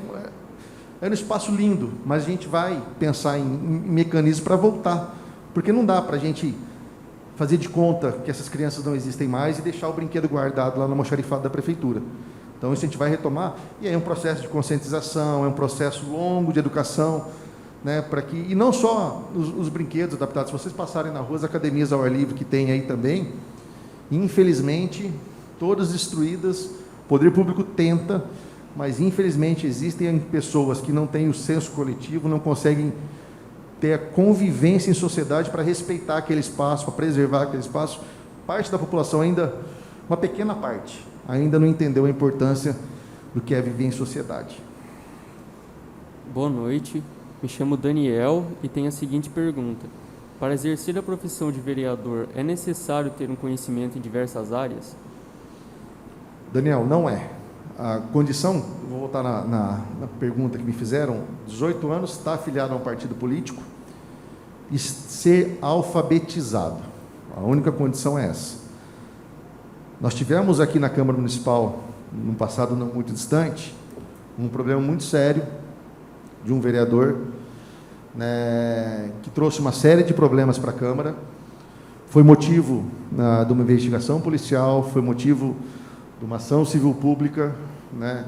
espaço lindo, mas a gente vai pensar em mecanismos para voltar, porque não dá para a gente fazer de conta que essas crianças não existem mais e deixar o brinquedo guardado lá no almoxarifado da prefeitura. Então, isso a gente vai retomar, e aí é um processo de conscientização, é um processo longo de educação, né, e não só os brinquedos adaptados. Se vocês passarem na rua, as academias ao ar livre que tem aí também, infelizmente, todas destruídas. O poder público tenta, mas infelizmente existem pessoas que não têm o senso coletivo, não conseguem ter a convivência em sociedade para respeitar aquele espaço, para preservar aquele espaço. Parte da população ainda, uma pequena parte, ainda não entendeu a importância do que é viver em sociedade. Boa noite, me chamo Daniel e tenho a seguinte pergunta. para exercer a profissão de vereador é necessário ter um conhecimento em diversas áreas? Daniel, não é. A condição, vou voltar na pergunta que me fizeram, 18 anos, está afiliado a um partido político e ser alfabetizado. A única condição é essa. Nós tivemos aqui na Câmara Municipal, num passado não muito distante, um problema muito sério de um vereador, né, que trouxe uma série de problemas para a Câmara. Foi motivo de uma investigação policial, foi motivo de uma ação civil pública, né,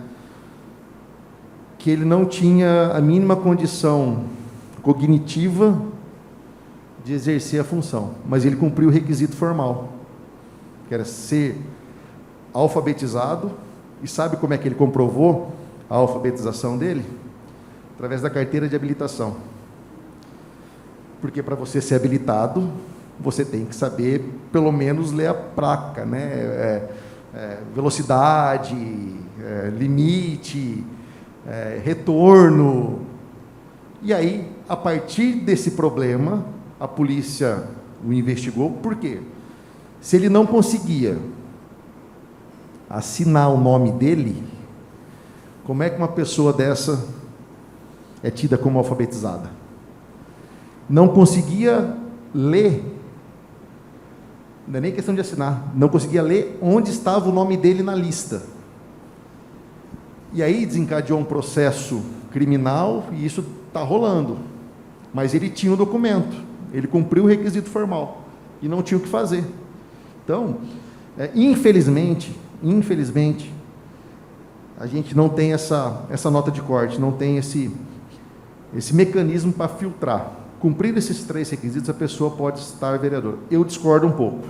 que ele não tinha a mínima condição cognitiva de exercer a função, mas ele cumpriu o requisito formal, que era ser alfabetizado. E sabe como é que ele comprovou a alfabetização dele? Através da carteira de habilitação. Porque para você ser habilitado, você tem que saber, pelo menos, ler a placa, né? Velocidade, limite, retorno. E aí, a partir desse problema, a polícia o investigou. Por quê? Se ele não conseguia assinar o nome dele, como é que uma pessoa dessa é tida como alfabetizada? Não conseguia ler, não é nem questão de assinar, não conseguia ler onde estava o nome dele na lista. E aí desencadeou um processo criminal, e isso está rolando. Mas ele tinha o documento, ele cumpriu o requisito formal, e não tinha o que fazer. Então, infelizmente, a gente não tem essa nota de corte, não tem esse mecanismo para filtrar. Cumprir esses 3 requisitos, a pessoa pode estar vereador. Eu discordo um pouco,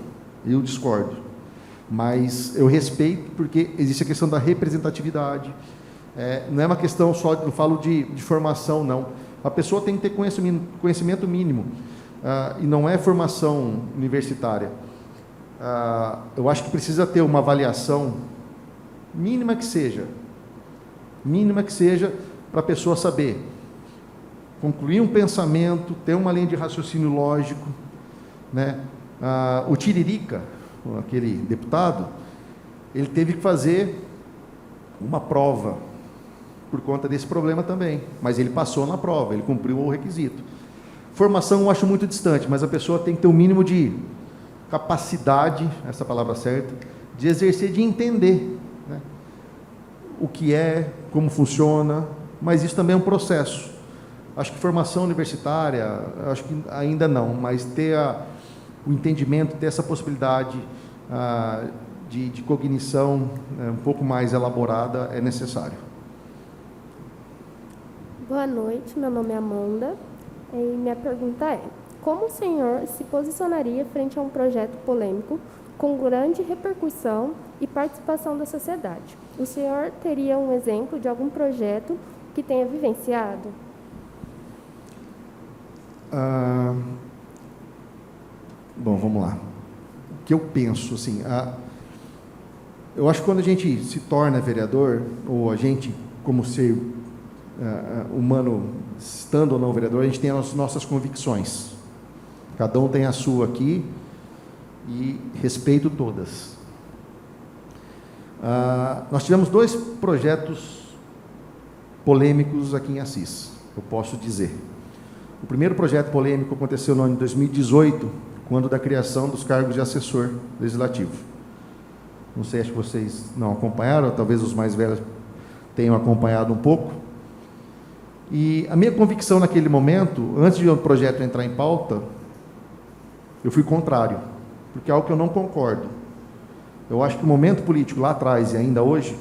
mas eu respeito, porque existe a questão da representatividade. Não é uma questão só, não falo de formação, não. A pessoa tem que ter conhecimento mínimo, e não é formação universitária. Eu acho que precisa ter uma avaliação mínima que seja, para a pessoa saber concluir um pensamento, ter uma linha de raciocínio lógico, né? O Tiririca, aquele deputado, ele teve que fazer uma prova por conta desse problema também, mas ele passou na prova, ele cumpriu o requisito. Formação eu acho muito distante, mas a pessoa tem que ter o mínimo de capacidade, essa palavra certa, de exercer, de entender, né, o que é, como funciona, mas isso também é um processo. Acho que formação universitária, acho que ainda não, mas ter o entendimento, ter essa possibilidade de cognição um pouco mais elaborada é necessário. Boa noite, meu nome é Amanda e minha pergunta é: como o senhor se posicionaria frente a um projeto polêmico com grande repercussão e participação da sociedade? O senhor teria um exemplo de algum projeto que tenha vivenciado? Bom, vamos lá. O que eu penso, assim, eu acho que quando a gente se torna vereador, ou a gente, como ser humano, estando ou não vereador, a gente tem as nossas convicções. Cada um tem a sua aqui, e respeito todas. Nós tivemos 2 projetos polêmicos aqui em Assis, eu posso dizer. O primeiro projeto polêmico aconteceu no ano de 2018, quando da criação dos cargos de assessor legislativo. Não sei, acho que vocês não acompanharam, talvez os mais velhos tenham acompanhado um pouco. E a minha convicção naquele momento, antes de o projeto entrar em pauta, eu fui contrário, porque é algo que eu não concordo. Eu acho que o momento político lá atrás e ainda hoje,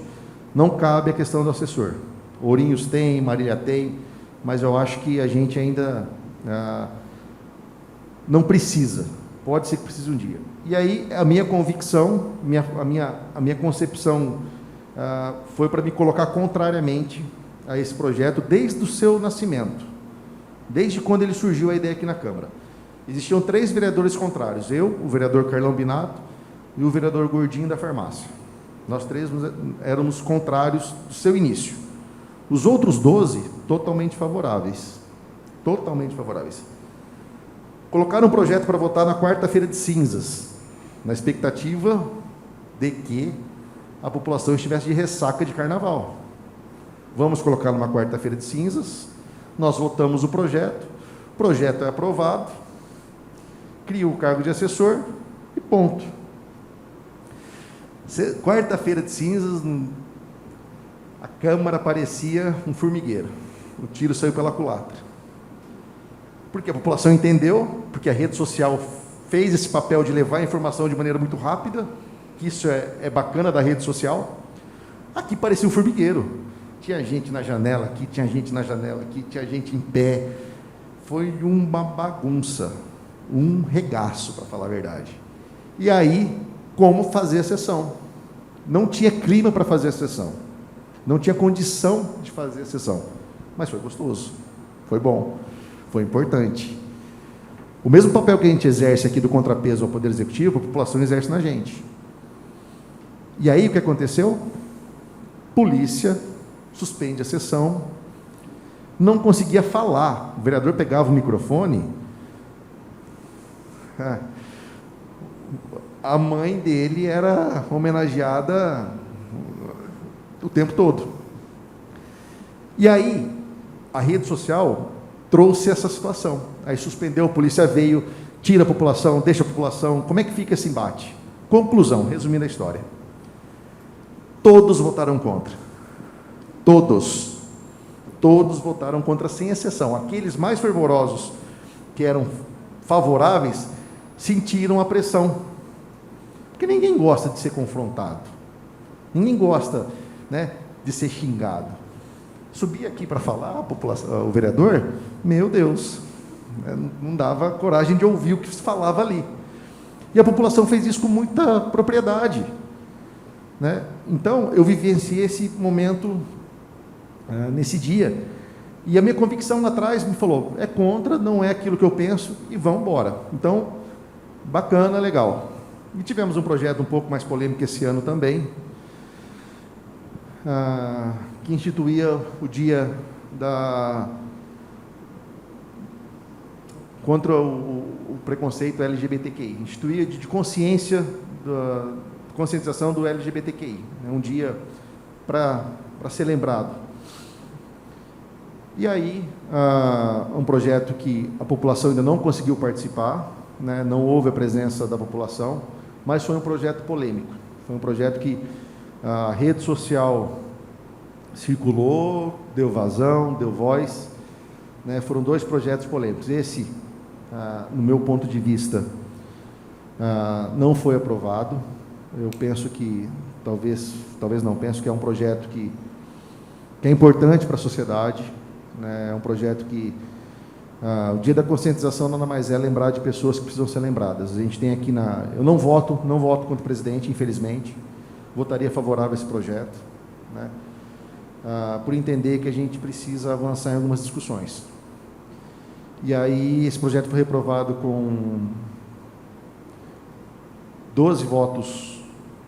não cabe a questão do assessor. Ourinhos tem, Marília tem, mas eu acho que a gente ainda não precisa. Pode ser que precise um dia. E aí, a minha convicção, a minha concepção foi para me colocar contrariamente a esse projeto desde o seu nascimento, desde quando ele surgiu a ideia aqui na Câmara. Existiam 3 vereadores contrários, eu, o vereador Carlão Binato e o vereador Gordinho da farmácia. Nós 3 éramos contrários do seu início. Os outros 12, totalmente favoráveis. Totalmente favoráveis. Colocaram um projeto para votar na quarta-feira de cinzas, na expectativa de que a população estivesse de ressaca de carnaval. Vamos colocar numa quarta-feira de cinzas, nós votamos o projeto é aprovado, cria o cargo de assessor e ponto. Quarta-feira de cinzas, a Câmara parecia um formigueiro, o tiro saiu pela culatra. Porque a população entendeu, porque a rede social fez esse papel de levar a informação de maneira muito rápida, que isso é bacana da rede social. Aqui parecia um formigueiro. Tinha gente na janela aqui, tinha gente na janela aqui, tinha gente em pé. Foi uma bagunça, um regaço, para falar a verdade. E aí, como fazer a sessão? Não tinha clima para fazer a sessão. Não tinha condição de fazer a sessão. Mas foi gostoso, foi bom, foi importante. O mesmo papel que a gente exerce aqui do contrapeso ao Poder Executivo, a população exerce na gente. E aí, o que aconteceu? Polícia suspende a sessão, não conseguia falar. O vereador pegava o microfone, a mãe dele era homenageada o tempo todo. E aí, a rede social trouxe essa situação. Aí suspendeu, a polícia veio, tira a população, deixa a população. Como é que fica esse embate? Conclusão, resumindo a história. Todos votaram contra. Todos votaram contra, sem exceção. Aqueles mais fervorosos, que eram favoráveis, sentiram a pressão. Porque ninguém gosta de ser confrontado. Ninguém gosta, né, de ser xingado. Subi aqui para falar, a população, o vereador, meu Deus, não dava coragem de ouvir o que se falava ali. E a população fez isso com muita propriedade. Né? Então, eu vivenciei esse momento nesse dia, e a minha convicção lá atrás me falou, é contra, não é aquilo que eu penso, e vamos embora. Então, bacana, legal. E tivemos um projeto um pouco mais polêmico esse ano também, que instituía o dia contra o preconceito LGBTQI, instituía de conscientização do LGBTQI, um dia para ser lembrado. E aí, um projeto que a população ainda não conseguiu participar, né, não houve a presença da população, mas foi um projeto polêmico. Foi um projeto que a rede social circulou, deu vazão, deu voz. Né, foram 2 projetos polêmicos. Esse, no meu ponto de vista, não foi aprovado. Eu penso que, talvez não, penso que é um projeto que é importante para a sociedade. É um projeto que o dia da conscientização nada mais é lembrar de pessoas que precisam ser lembradas. A gente tem aqui eu não voto contra o presidente, infelizmente, votaria favorável a esse projeto, né? Por entender que a gente precisa avançar em algumas discussões. E aí esse projeto foi reprovado com 12 votos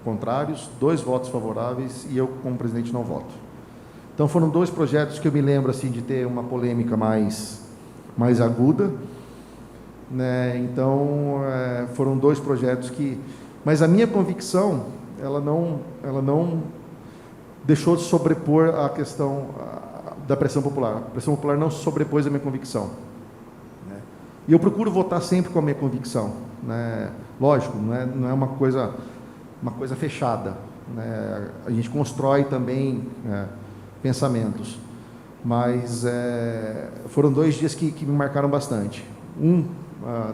contrários, 2 votos favoráveis, e eu, como presidente, não voto. Então, foram 2 projetos que eu me lembro assim, de ter uma polêmica mais aguda. Né? Então, foram 2 projetos que... Mas a minha convicção, ela não deixou de sobrepor a questão da pressão popular. A pressão popular não sobrepôs a minha convicção. Né? E eu procuro votar sempre com a minha convicção. Né? Lógico, não é uma coisa fechada. Né? A gente constrói também... pensamentos, mas foram 2 dias que me marcaram bastante. Um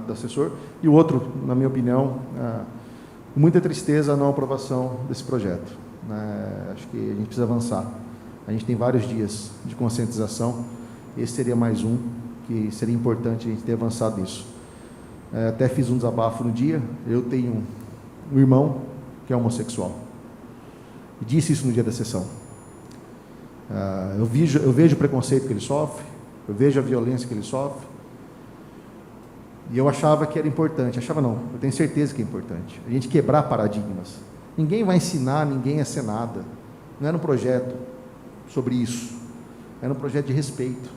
do assessor e o outro, na minha opinião, muita tristeza a não aprovação desse projeto. Acho que a gente precisa avançar. A gente tem vários dias de conscientização, esse seria mais um, que seria importante a gente ter avançado nisso. Até fiz um desabafo no dia, eu tenho um irmão que é homossexual, e disse isso no dia da sessão. Eu vejo o preconceito que ele sofre, eu vejo a violência que ele sofre, e eu achava que era importante, eu tenho certeza que é importante, a gente quebrar paradigmas. Ninguém vai ensinar ninguém a ser nada, não era um projeto sobre isso, era um projeto de respeito,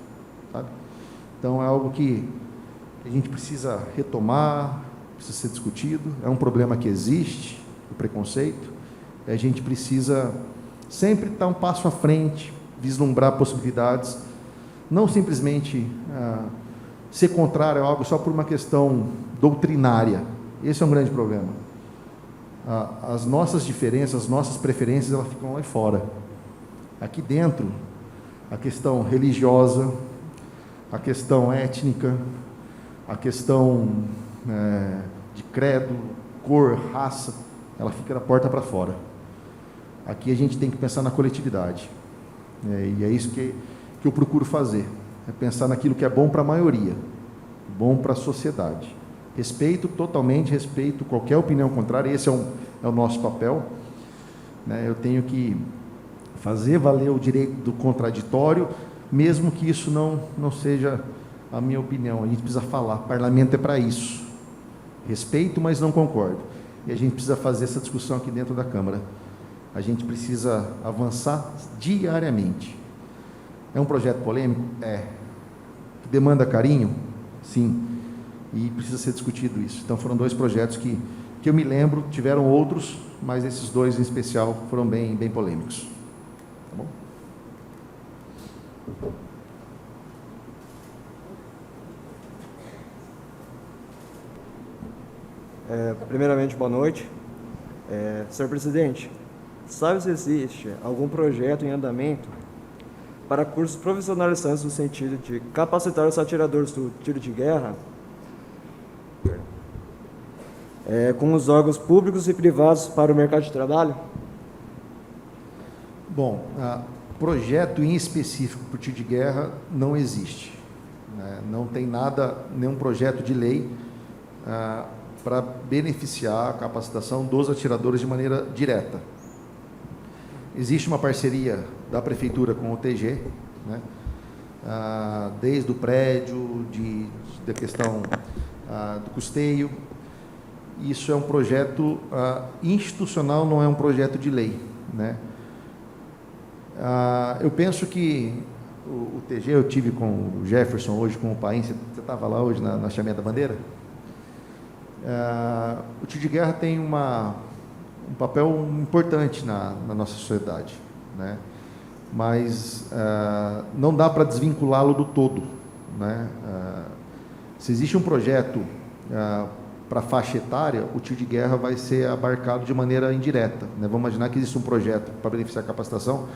sabe? Então é algo que que a gente precisa retomar, precisa ser discutido. É um problema que existe, o preconceito, e a gente precisa sempre estar um passo à frente, vislumbrar possibilidades, não simplesmente ser contrário a algo só por uma questão doutrinária. Esse é um grande problema. As nossas diferenças, as nossas preferências, elas ficam lá fora. Aqui dentro, a questão religiosa, a questão étnica, a questão de credo, cor, raça, ela fica da porta para fora. Aqui a gente tem que pensar na coletividade. E é isso que eu procuro fazer. É pensar naquilo que é bom para a maioria, bom para a sociedade. Respeito totalmente, respeito qualquer opinião contrária, esse é o nosso papel. Eu tenho que fazer valer o direito do contraditório, mesmo que isso não seja a minha opinião. A gente precisa falar, parlamento é para isso. Respeito, mas não concordo. E a gente precisa fazer essa discussão aqui dentro da Câmara. A gente precisa avançar diariamente. É um projeto polêmico? É. Demanda carinho? Sim. E precisa ser discutido isso. Então, foram 2 projetos que eu me lembro, tiveram outros, mas esses 2 em especial foram bem polêmicos. Tá bom? Primeiramente, boa noite. Senhor presidente, sabe se existe algum projeto em andamento para cursos profissionalizantes no sentido de capacitar os atiradores do tiro de guerra com os órgãos públicos e privados para o mercado de trabalho? Bom, projeto em específico para o tiro de guerra não existe. Não tem nada, nenhum projeto de lei para beneficiar a capacitação dos atiradores de maneira direta. Existe uma parceria da Prefeitura com o TG, desde o prédio, da questão do custeio. Isso é um projeto institucional, não é um projeto de lei. Eu penso que o TG, eu tive com o Jefferson hoje, com o Paim, você estava lá hoje na Chameia da Bandeira? O tiro de guerra tem um papel importante na nossa sociedade, mas não dá para desvinculá-lo do todo. Se existe um projeto para a faixa etária, o tiro de guerra vai ser abarcado de maneira indireta. Vamos imaginar que existe um projeto para beneficiar a capacitação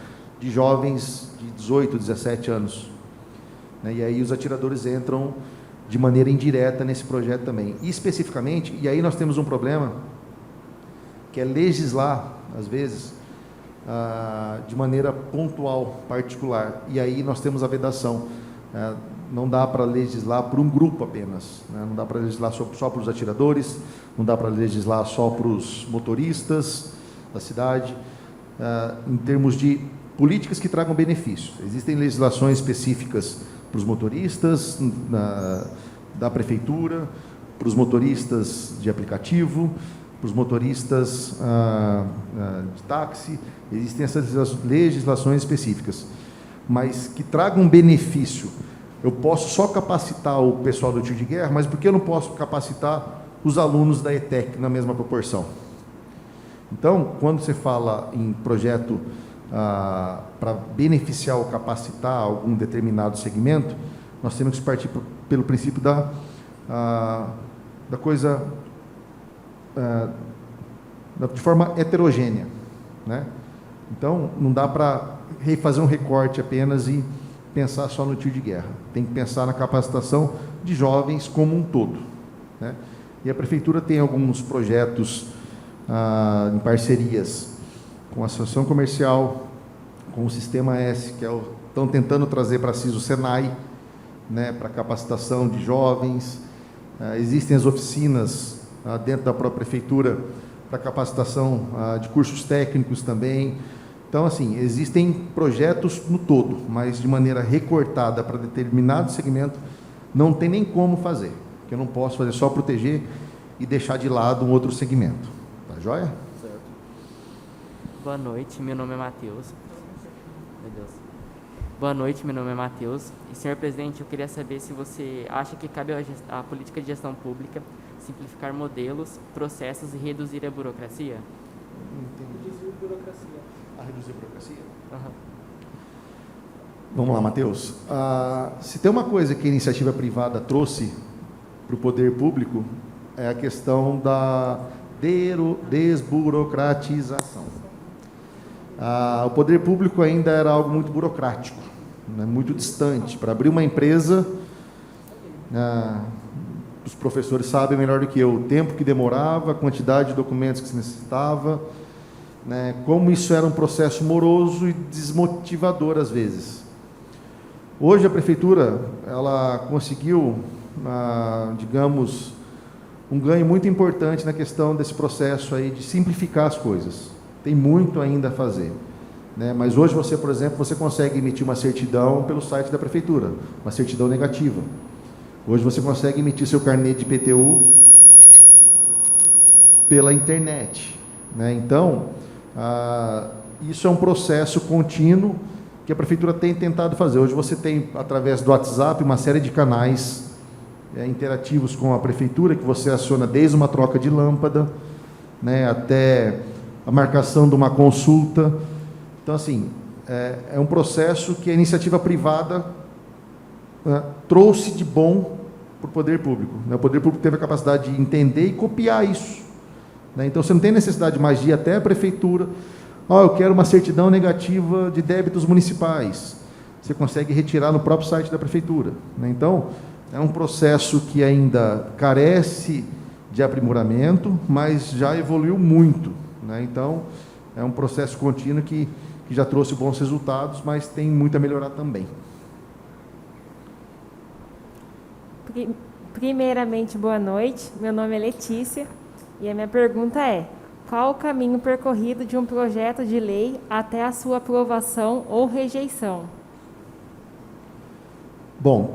de jovens de 18, 17 anos. E aí os atiradores entram de maneira indireta nesse projeto também. E especificamente, e aí nós temos um problema, que é legislar, às vezes, de maneira pontual, particular. E aí nós temos a vedação. Não dá para legislar por um grupo apenas. Não dá para legislar só para os atiradores, não dá para legislar só para os motoristas da cidade, em termos de políticas que tragam benefícios. Existem legislações específicas para os motoristas da prefeitura, para os motoristas de aplicativo, para os motoristas de táxi. Existem essas legislações específicas, mas que tragam benefício. Eu posso só capacitar o pessoal do tiro de guerra, mas por que eu não posso capacitar os alunos da ETEC na mesma proporção? Então, quando você fala em projeto para beneficiar ou capacitar algum determinado segmento, nós temos que partir pelo princípio da coisa de forma heterogênea. Então, não dá para fazer um recorte apenas e pensar só no tiro de guerra. Tem que pensar na capacitação de jovens como um todo. E a Prefeitura tem alguns projetos em parcerias com a Associação Comercial, com o Sistema S, que estão tentando trazer para si o Senai, para capacitação de jovens. Existem as oficinas dentro da própria Prefeitura para capacitação de cursos técnicos também. Então, assim, existem projetos no todo, mas de maneira recortada para determinado segmento, não tem nem como fazer, porque eu não posso fazer só proteger e deixar de lado um outro segmento. Tá joia? Certo. Boa noite, meu nome é Matheus. Meu Deus. Boa noite, meu nome é Matheus. E, senhor presidente, eu queria saber se você acha que cabe à política de gestão pública simplificar modelos, processos e reduzir a burocracia? Reduzir burocracia. Reduzir burocracia? Uhum. Vamos lá, Matheus. Se tem uma coisa que a iniciativa privada trouxe para o poder público, é a questão da desburocratização. O poder público ainda era algo muito burocrático, né, muito distante. Para abrir uma empresa, os professores sabem melhor do que eu, o tempo que demorava, a quantidade de documentos que se necessitava, né, como isso era um processo moroso e desmotivador às vezes. Hoje a prefeitura ela conseguiu, digamos, um ganho muito importante na questão desse processo aí de simplificar as coisas. Tem muito ainda a fazer, né? Mas hoje você, por exemplo, você consegue emitir uma certidão pelo site da prefeitura, uma certidão negativa. Hoje você consegue emitir seu carnê de IPTU pela internet, né? Então, isso é um processo contínuo que a prefeitura tem tentado fazer. Hoje você tem, através do WhatsApp, uma série de canais interativos com a prefeitura, que você aciona desde uma troca de lâmpada, né, até a marcação de uma consulta. Então, assim, é um processo que a iniciativa privada trouxe de bom para o poder público, né? O poder público teve a capacidade de entender e copiar isso, né? Então, você não tem necessidade mais de ir até a prefeitura, eu quero uma certidão negativa de débitos municipais. Você consegue retirar no próprio site da prefeitura, né? Então, é um processo que ainda carece de aprimoramento, mas já evoluiu muito, né? Então, é um processo contínuo que já trouxe bons resultados, mas tem muito a melhorar também. Primeiramente, boa noite. Meu nome é Letícia e a minha pergunta é: qual o caminho percorrido de um projeto de lei até a sua aprovação ou rejeição? Bom,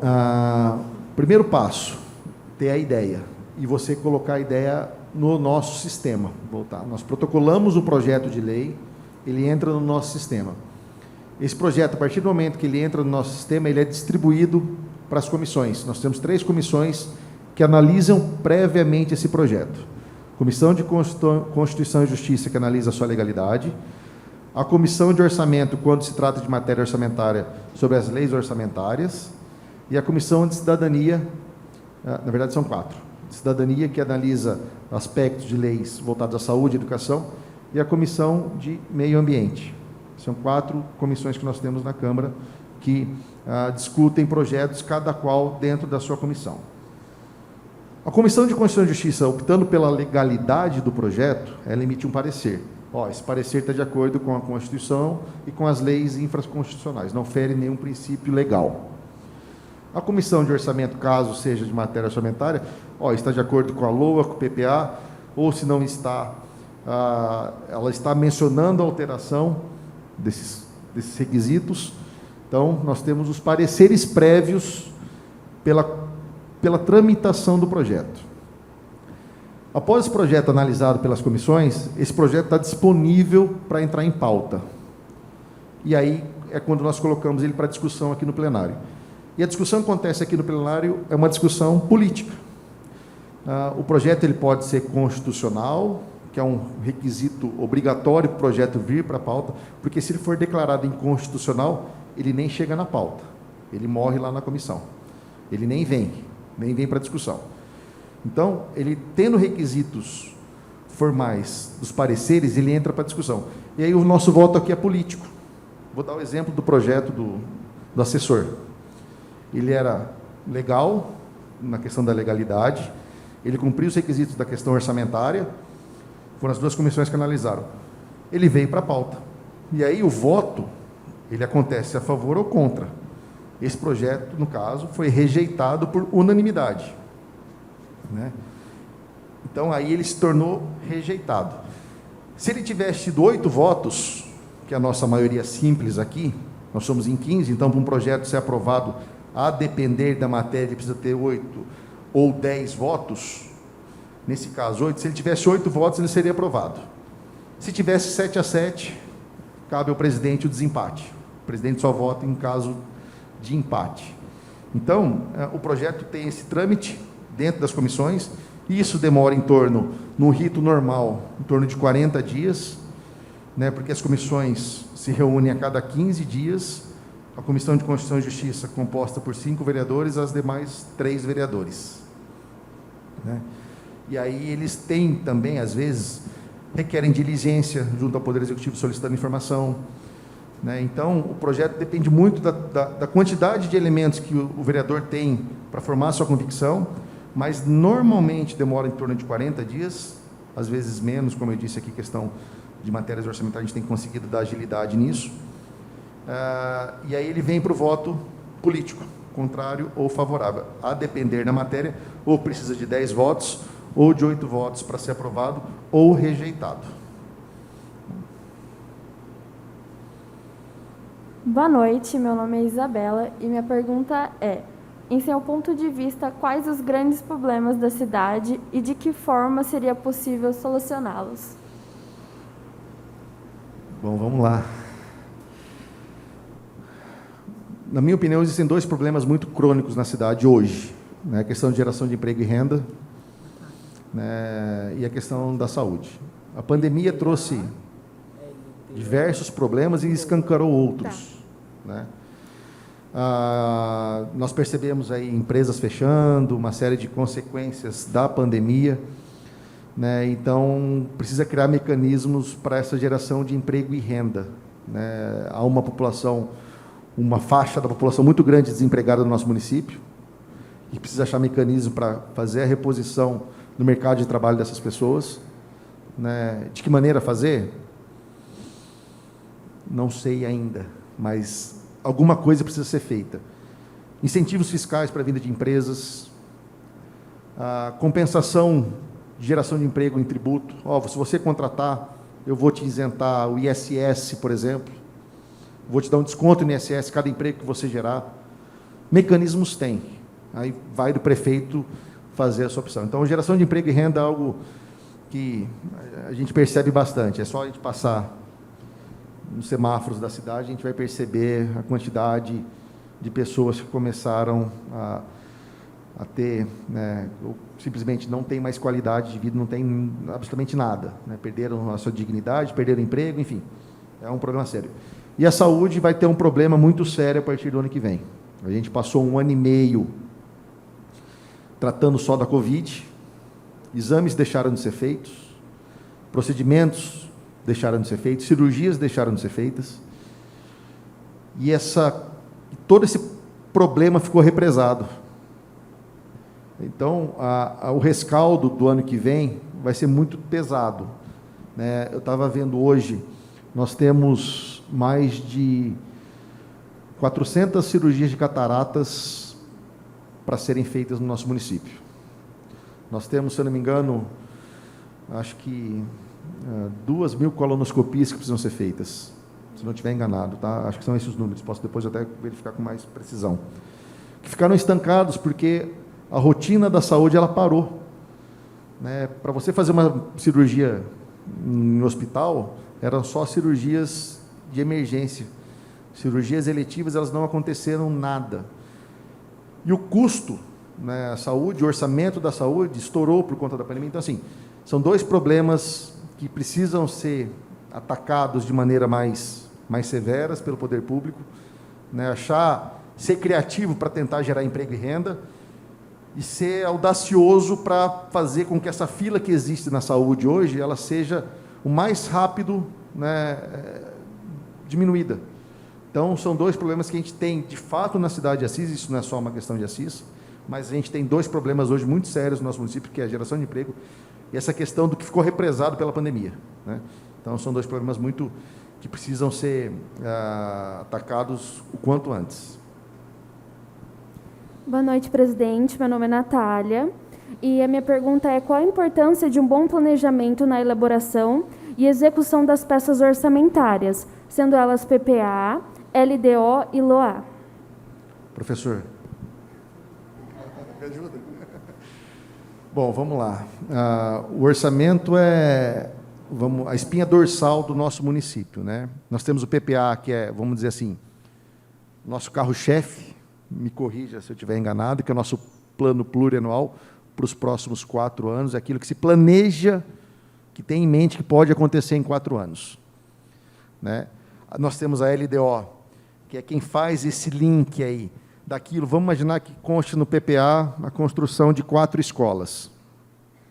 primeiro passo, ter a ideia e você colocar a ideia no nosso sistema. Nós protocolamos o projeto de lei, ele entra no nosso sistema. Esse projeto, a partir do momento que ele entra no nosso sistema, ele é distribuído para as comissões. Nós temos 3 comissões que analisam previamente esse projeto. Comissão de Constituição e Justiça, que analisa a sua legalidade. A Comissão de Orçamento, quando se trata de matéria orçamentária, sobre as leis orçamentárias. E a Comissão de Cidadania, na verdade são 4. Cidadania, que analisa aspectos de leis voltados à saúde e educação, e a Comissão de Meio Ambiente. São 4 comissões que nós temos na Câmara que discutem projetos, cada qual dentro da sua comissão. A Comissão de Constituição e Justiça, optando pela legalidade do projeto, ela emite um parecer. Esse parecer está de acordo com a Constituição e com as leis infraconstitucionais, não fere nenhum princípio legal. A Comissão de Orçamento, caso seja de matéria orçamentária, está de acordo com a LOA, com o PPA, ou se não está, ela está mencionando a alteração desses requisitos. Então, nós temos os pareceres prévios pela tramitação do projeto. Após esse projeto analisado pelas comissões, esse projeto está disponível para entrar em pauta. E aí é quando nós colocamos ele para discussão aqui no plenário. E a discussão que acontece aqui no plenário é uma discussão política. O projeto ele pode ser constitucional, que é um requisito obrigatório para o projeto vir para a pauta, porque se ele for declarado inconstitucional, ele nem chega na pauta, ele morre lá na comissão, ele nem vem para discussão. Então, ele tendo requisitos formais dos pareceres, ele entra para discussão. E aí o nosso voto aqui é político. Vou dar o exemplo do projeto do assessor. Ele era legal, na questão da legalidade, ele cumpriu os requisitos da questão orçamentária, foram as 2 comissões que analisaram. Ele veio para a pauta. E aí o voto, ele acontece a favor ou contra. Esse projeto, no caso, foi rejeitado por unanimidade, né? Então, aí ele se tornou rejeitado. Se ele tivesse tido 8 votos, que é a nossa maioria simples aqui, nós somos em 15, então, para um projeto ser aprovado, a depender da matéria, ele precisa ter 8 ou 10 votos. Nesse caso, 8. Se ele tivesse 8 votos, ele seria aprovado. Se tivesse 7-7, cabe ao presidente o desempate. presidente só vota em caso de empate. Então, o projeto tem esse trâmite dentro das comissões, e isso demora no rito normal, em torno de 40 dias, né, porque as comissões se reúnem a cada 15 dias, a Comissão de Constituição e Justiça, composta por 5 vereadores, as demais 3 vereadores. Né? E aí eles têm também, às vezes, requerem diligência junto ao Poder Executivo solicitando informação. Né? Então, o projeto depende muito da quantidade de elementos que o vereador tem para formar a sua convicção, mas normalmente demora em torno de 40 dias, às vezes menos, como eu disse aqui, questão de matérias orçamentárias, a gente tem conseguido dar agilidade nisso. E aí ele vem para o voto político, contrário ou favorável. A depender da matéria, ou precisa de 10 votos, ou de 8 votos para ser aprovado, ou rejeitado. Boa noite, meu nome é Isabela e minha pergunta é: em seu ponto de vista, quais os grandes problemas da cidade e de que forma seria possível solucioná-los? Bom, vamos lá. Na minha opinião, existem 2 problemas muito crônicos na cidade hoje, né? A questão de geração de emprego e renda, né? E a questão da saúde. A pandemia trouxe diversos problemas e escancarou outros. Né? Nós percebemos aí empresas fechando, uma série de consequências da pandemia, né? Então, precisa criar mecanismos para essa geração de emprego e renda. Né? Há uma faixa da população muito grande desempregada no nosso município, e precisa achar mecanismo para fazer a reposição no mercado de trabalho dessas pessoas. Né? De que maneira fazer? Não sei ainda, mas alguma coisa precisa ser feita. Incentivos fiscais para a vinda de empresas, a compensação de geração de emprego em tributo. Se você contratar, eu vou te isentar o ISS, por exemplo, vou te dar um desconto no ISS cada emprego que você gerar. Mecanismos tem. Aí vai do prefeito fazer a sua opção. Então, geração de emprego e renda é algo que a gente percebe bastante. É só a gente passar nos semáforos da cidade, a gente vai perceber a quantidade de pessoas que começaram a ter, né, ou simplesmente não tem mais qualidade de vida, não tem absolutamente nada. Né? Perderam a sua dignidade, perderam o emprego, enfim. É um problema sério. E a saúde vai ter um problema muito sério a partir do ano que vem. A gente passou 1 ano e meio tratando só da Covid, exames deixaram de ser feitos, procedimentos deixaram de ser feitos, cirurgias deixaram de ser feitas, e todo esse problema ficou represado. Então, o rescaldo do ano que vem vai ser muito pesado. Né? Eu estava vendo hoje, nós temos mais de 400 cirurgias de cataratas para serem feitas no nosso município. Nós temos, se eu não me engano, acho que 2.000 colonoscopias que precisam ser feitas, se não estiver enganado, tá? Acho que são esses os números, posso depois até verificar com mais precisão. Que ficaram estancados porque a rotina da saúde ela parou. Né? Para você fazer uma cirurgia no hospital, eram só cirurgias de emergência. Cirurgias eletivas, elas não aconteceram nada. E o custo, né, a saúde, o orçamento da saúde estourou por conta da pandemia. Então, assim, são 2 problemas que precisam ser atacados de maneira mais severas pelo poder público, né, ser criativo para tentar gerar emprego e renda, e ser audacioso para fazer com que essa fila que existe na saúde hoje, ela seja o mais rápido, né, diminuída. Então, são 2 problemas que a gente tem, de fato, na cidade de Assis. Isso não é só uma questão de Assis, mas a gente tem 2 problemas hoje muito sérios no nosso município, que é a geração de emprego e essa questão do que ficou represado pela pandemia. Né? Então, são 2 problemas que precisam ser atacados o quanto antes. Boa noite, presidente. Meu nome é Natália. E a minha pergunta é: qual a importância de um bom planejamento na elaboração e execução das peças orçamentárias, sendo elas PPA, LDO e LOA? Professor. Me ajuda. Bom, vamos lá. O orçamento é a espinha dorsal do nosso município. Né? Nós temos o PPA, que é, vamos dizer assim, nosso carro-chefe, me corrija se eu estiver enganado, que é o nosso plano plurianual para os próximos 4 anos, é aquilo que se planeja, que tem em mente que pode acontecer em 4 anos. Né? Nós temos a LDO, que é quem faz esse link aí, daquilo, vamos imaginar que conste no PPA a construção de 4 escolas.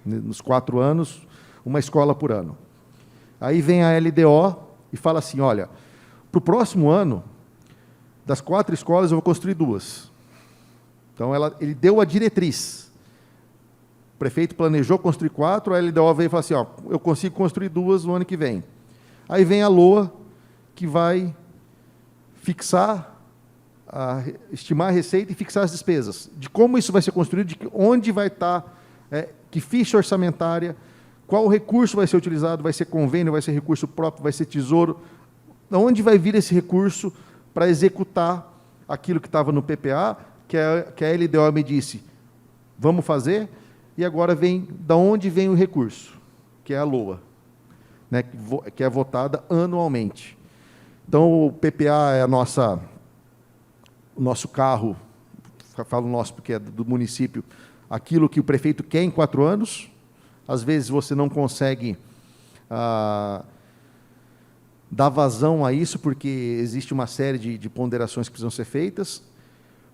Nos 4 anos, uma escola por ano. Aí vem a LDO e fala assim, olha, para o próximo ano, das 4 escolas, eu vou construir 2. Então, ele deu a diretriz. O prefeito planejou construir 4, a LDO veio e falou assim, ó, eu consigo construir 2 no ano que vem. Aí vem a LOA, que vai fixar, estimar a receita e fixar as despesas. De como isso vai ser construído, de onde vai estar, que ficha orçamentária, qual recurso vai ser utilizado, vai ser convênio, vai ser recurso próprio, vai ser tesouro, de onde vai vir esse recurso para executar aquilo que estava no PPA, que a LDO me disse, vamos fazer, e agora vem, da onde vem o recurso, que é a LOA, né, que é votada anualmente. Então, o PPA é o nosso carro, falo nosso porque é do município, aquilo que o prefeito quer em 4 anos, às vezes você não consegue dar vazão a isso, porque existe uma série de ponderações que precisam ser feitas,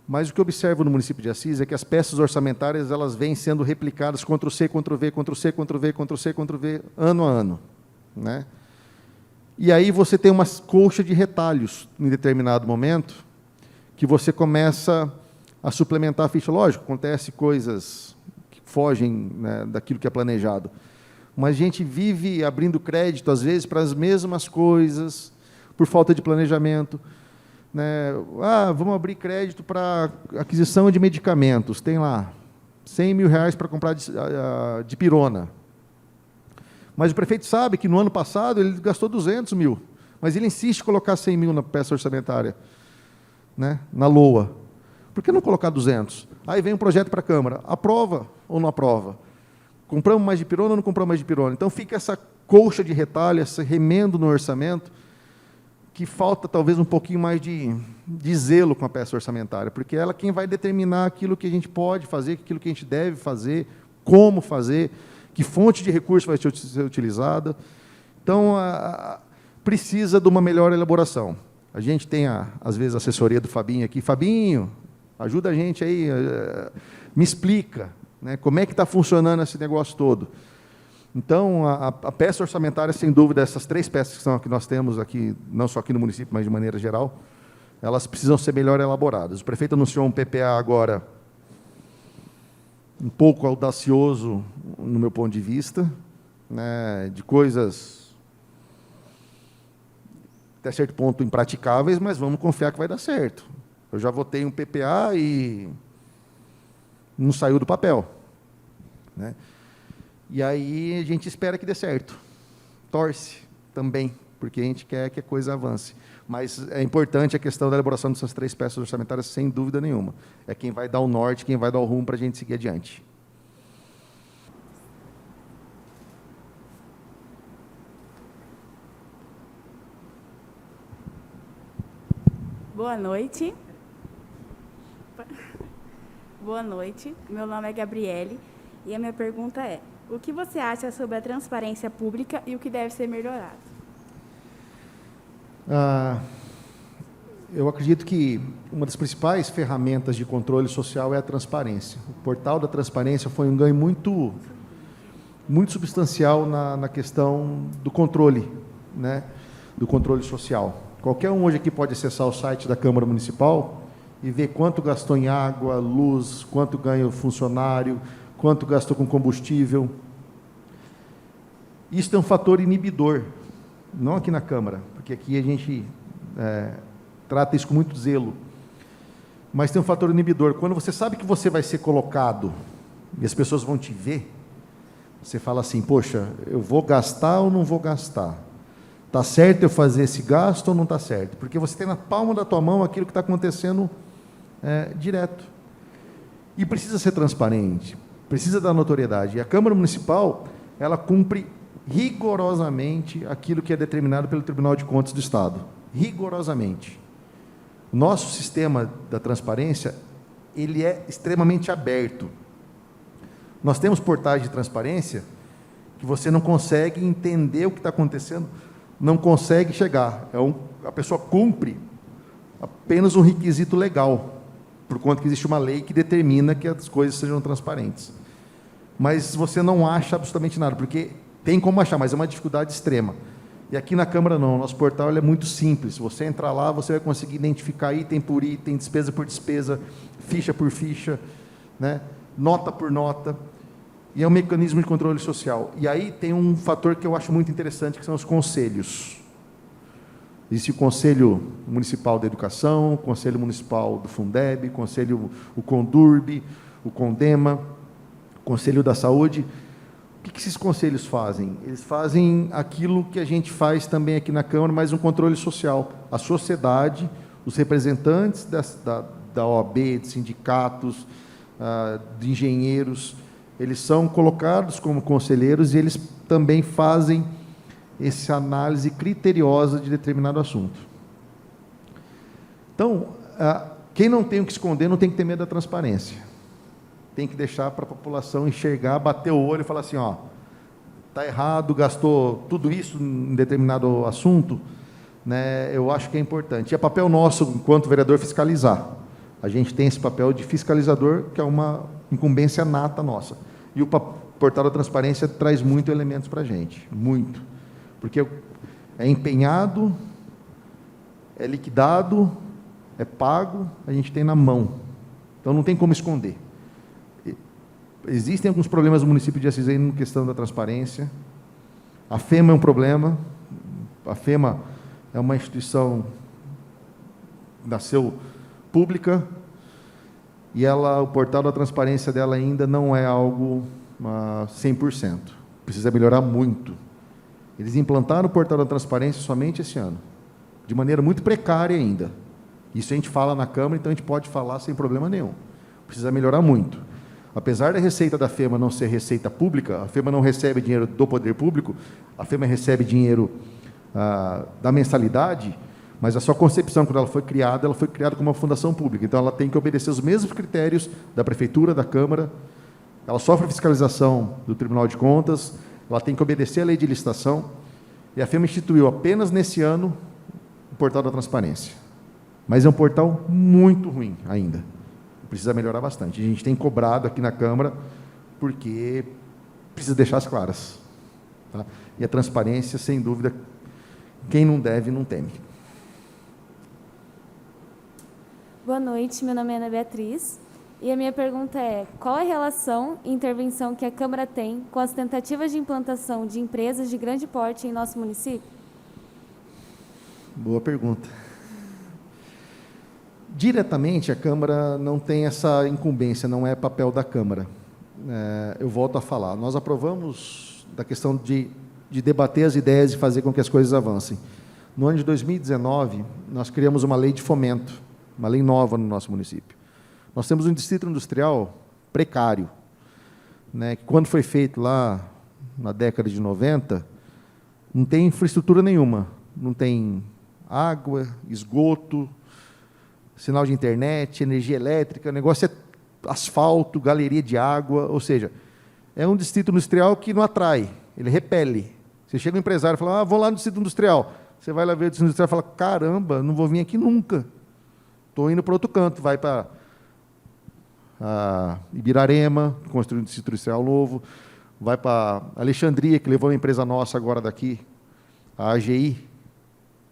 mas o que eu observo no município de Assis é que as peças orçamentárias elas vêm sendo replicadas Ctrl+C, Ctrl+V, Ctrl+C, Ctrl+V, Ctrl+C, Ctrl+V, ano a ano. Né? E aí você tem uma colcha de retalhos, em determinado momento, que você começa a suplementar a ficha. Lógico, acontece coisas que fogem, né, daquilo que é planejado. Mas a gente vive abrindo crédito, às vezes, para as mesmas coisas, por falta de planejamento. Né? Vamos abrir crédito para aquisição de medicamentos. Tem lá R$100 mil para comprar de pirona. Mas o prefeito sabe que no ano passado ele gastou 200 mil, mas ele insiste em colocar 100 mil na peça orçamentária, né? Na LOA. Por que não colocar 200? Aí vem um projeto para a Câmara. Aprova ou não aprova? Compramos mais de pirona ou não compramos mais de pirona? Então fica essa colcha de retalho, esse remendo no orçamento, que falta talvez um pouquinho mais de zelo com a peça orçamentária, porque ela é quem vai determinar aquilo que a gente pode fazer, aquilo que a gente deve fazer, como fazer, que fonte de recurso vai ser utilizada. Então, precisa de uma melhor elaboração. A gente tem, às vezes, a assessoria do Fabinho aqui. Fabinho, ajuda a gente aí, me explica, né, como é que está funcionando esse negócio todo. Então, a peça orçamentária, sem dúvida, essas 3 peças que nós temos aqui, não só aqui no município, mas de maneira geral, elas precisam ser melhor elaboradas. O prefeito anunciou um PPA agora, um pouco audacioso, no meu ponto de vista, né, de coisas, até certo ponto, impraticáveis, mas vamos confiar que vai dar certo. Eu já votei um PPA e não saiu do papel. Né? E aí a gente espera que dê certo. Torce também, porque a gente quer que a coisa avance. Mas é importante a questão da elaboração dessas 3 peças orçamentárias, sem dúvida nenhuma. É quem vai dar o norte, quem vai dar o rumo para a gente seguir adiante. Boa noite. Boa noite. Meu nome é Gabriele e a minha pergunta é: o que você acha sobre a transparência pública e o que deve ser melhorado? Eu acredito que uma das principais ferramentas de controle social é a transparência. O portal da transparência foi um ganho muito substancial na questão do controle, né, do controle social. Qualquer um hoje aqui pode acessar o site da Câmara Municipal e ver quanto gastou em água, luz, quanto ganha o funcionário, quanto gastou com combustível. Isso é um fator inibidor, não aqui na Câmara, porque aqui a gente trata isso com muito zelo, mas tem um fator inibidor. Quando você sabe que você vai ser colocado e as pessoas vão te ver, você fala assim, poxa, eu vou gastar ou não vou gastar? Está certo eu fazer esse gasto ou não está certo? Porque você tem na palma da tua mão aquilo que está acontecendo direto. E precisa ser transparente, precisa dar notoriedade. E a Câmara Municipal, ela cumpre rigorosamente aquilo que é determinado pelo Tribunal de Contas do Estado. Rigorosamente. O nosso sistema da transparência, ele é extremamente aberto. Nós temos portais de transparência que você não consegue entender o que está acontecendo, não consegue chegar. A pessoa cumpre apenas um requisito legal, por conta que existe uma lei que determina que as coisas sejam transparentes. Mas você não acha absolutamente nada, porque tem como achar, mas é uma dificuldade extrema. E aqui na Câmara não, o nosso portal ele é muito simples. Você entrar lá, você vai conseguir identificar item por item, despesa por despesa, ficha por ficha, né? Nota por nota, e é um mecanismo de controle social. E aí tem um fator que eu acho muito interessante, que são os conselhos. Existe o Conselho Municipal da Educação, o Conselho Municipal do Fundeb, o Condurb, o Condema, o Conselho da Saúde. O que esses conselhos fazem? Eles fazem aquilo que a gente faz também aqui na Câmara, mas um controle social. A sociedade, os representantes da OAB, de sindicatos, de engenheiros, eles são colocados como conselheiros e eles também fazem essa análise criteriosa de determinado assunto. Então, quem não tem o que esconder não tem que ter medo da transparência. Tem que deixar para a população enxergar, bater o olho e falar assim, ó, está errado, gastou tudo isso em determinado assunto, né? Eu acho que é importante. E é papel nosso, enquanto vereador, fiscalizar. A gente tem esse papel de fiscalizador, que é uma incumbência nata nossa. E o portal da transparência traz muito elementos para a gente, muito. Porque é empenhado, é liquidado, é pago, a gente tem na mão. Então, não tem como esconder. Existem alguns problemas no município de Assis na questão da transparência. A FEMA é um problema. A FEMA é uma instituição que nasceu pública e o portal da transparência dela ainda não é algo 100%. Precisa melhorar muito. Eles implantaram o portal da transparência somente esse ano, de maneira muito precária ainda. Isso a gente fala na Câmara, então a gente pode falar sem problema nenhum. Precisa melhorar muito. Apesar da receita da FEMA não ser receita pública, a FEMA não recebe dinheiro do poder público, a FEMA recebe dinheiro da mensalidade, mas a sua concepção, quando ela foi criada como uma fundação pública. Então, ela tem que obedecer os mesmos critérios da Prefeitura, da Câmara, ela sofre fiscalização do Tribunal de Contas, ela tem que obedecer a lei de licitação, e a FEMA instituiu apenas nesse ano o portal da transparência. Mas é um portal muito ruim ainda. Precisa melhorar bastante. A gente tem cobrado aqui na Câmara, porque precisa deixar as claras. Tá? E a transparência, sem dúvida, quem não deve, não teme. Boa noite, meu nome é Ana Beatriz, e a minha pergunta é: qual a relação e intervenção que a Câmara tem com as tentativas de implantação de empresas de grande porte em nosso município? Boa pergunta. Diretamente, a Câmara não tem essa incumbência, não é papel da Câmara. Eu volto a falar. Nós aprovamos da questão de debater as ideias e fazer com que as coisas avancem. No ano de 2019, nós criamos uma lei de fomento, uma lei nova no nosso município. Nós temos um distrito industrial precário, né, que quando foi feito lá na década de 90, não tem infraestrutura nenhuma, não tem água, esgoto, sinal de internet, energia elétrica, o negócio é asfalto, galeria de água, ou seja, é um distrito industrial que não atrai, ele repele. Você chega um empresário e fala, vou lá no distrito industrial. Você vai lá ver o distrito industrial e fala, caramba, não vou vir aqui nunca. Estou indo para outro canto, vai para Ibirarema, construir um distrito industrial novo, vai para Alexandria, que levou uma empresa nossa agora daqui, a AGI,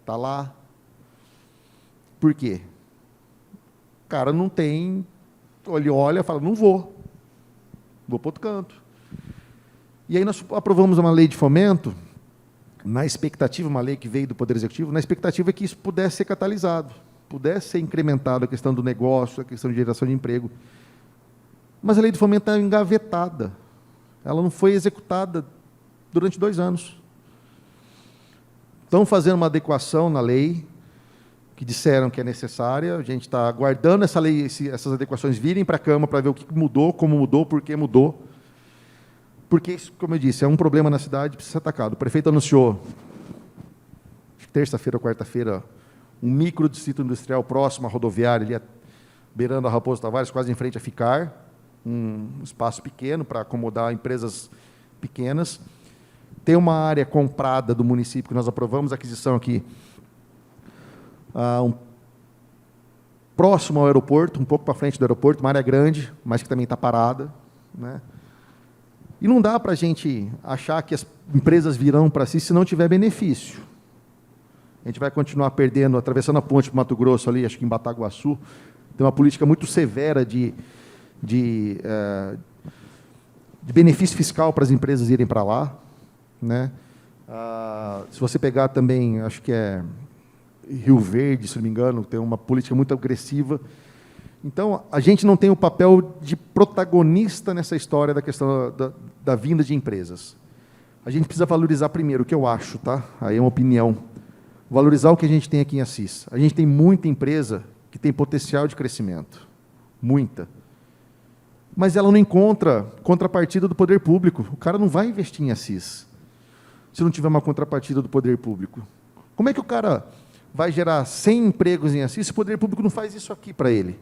está lá. Por quê? O cara não tem, ele olha e fala, não vou para outro canto. E aí nós aprovamos uma lei de fomento, na expectativa, uma lei que veio do Poder Executivo, na expectativa que isso pudesse ser catalisado, pudesse ser incrementado a questão do negócio, a questão de geração de emprego. Mas a lei de fomento está engavetada. Ela não foi executada durante 2 anos. Estão fazendo uma adequação na lei, que disseram que é necessária, a gente está aguardando essa lei, essas adequações virem para a Câmara para ver o que mudou, como mudou, por que mudou. Porque, isso, como eu disse, é um problema na cidade, precisa ser atacado. O prefeito anunciou, terça-feira ou quarta-feira, um micro distrito industrial próximo à rodoviária, ali beirando a Raposo Tavares, quase em frente a Ficar, um espaço pequeno para acomodar empresas pequenas. Tem uma área comprada do município, que nós aprovamos a aquisição aqui, próximo ao aeroporto, um pouco para frente do aeroporto, uma área grande, mas que também está parada, né? E não dá para a gente achar que as empresas virão para si se não tiver benefício. A gente vai continuar perdendo, atravessando a ponte para o Mato Grosso, ali, acho que em Bataguaçu, tem uma política muito severa de benefício fiscal para as empresas irem para lá, né? Se você pegar também, acho que é Rio Verde, se não me engano, tem uma política muito agressiva. Então, a gente não tem o papel de protagonista nessa história da questão da vinda de empresas. A gente precisa valorizar primeiro, o que eu acho, tá? Aí é uma opinião. Valorizar o que a gente tem aqui em Assis. A gente tem muita empresa que tem potencial de crescimento. Muita. Mas ela não encontra contrapartida do poder público. O cara não vai investir em Assis se não tiver uma contrapartida do poder público. Como é que o cara vai gerar 100 empregos em Assis se o poder público não faz isso aqui para ele?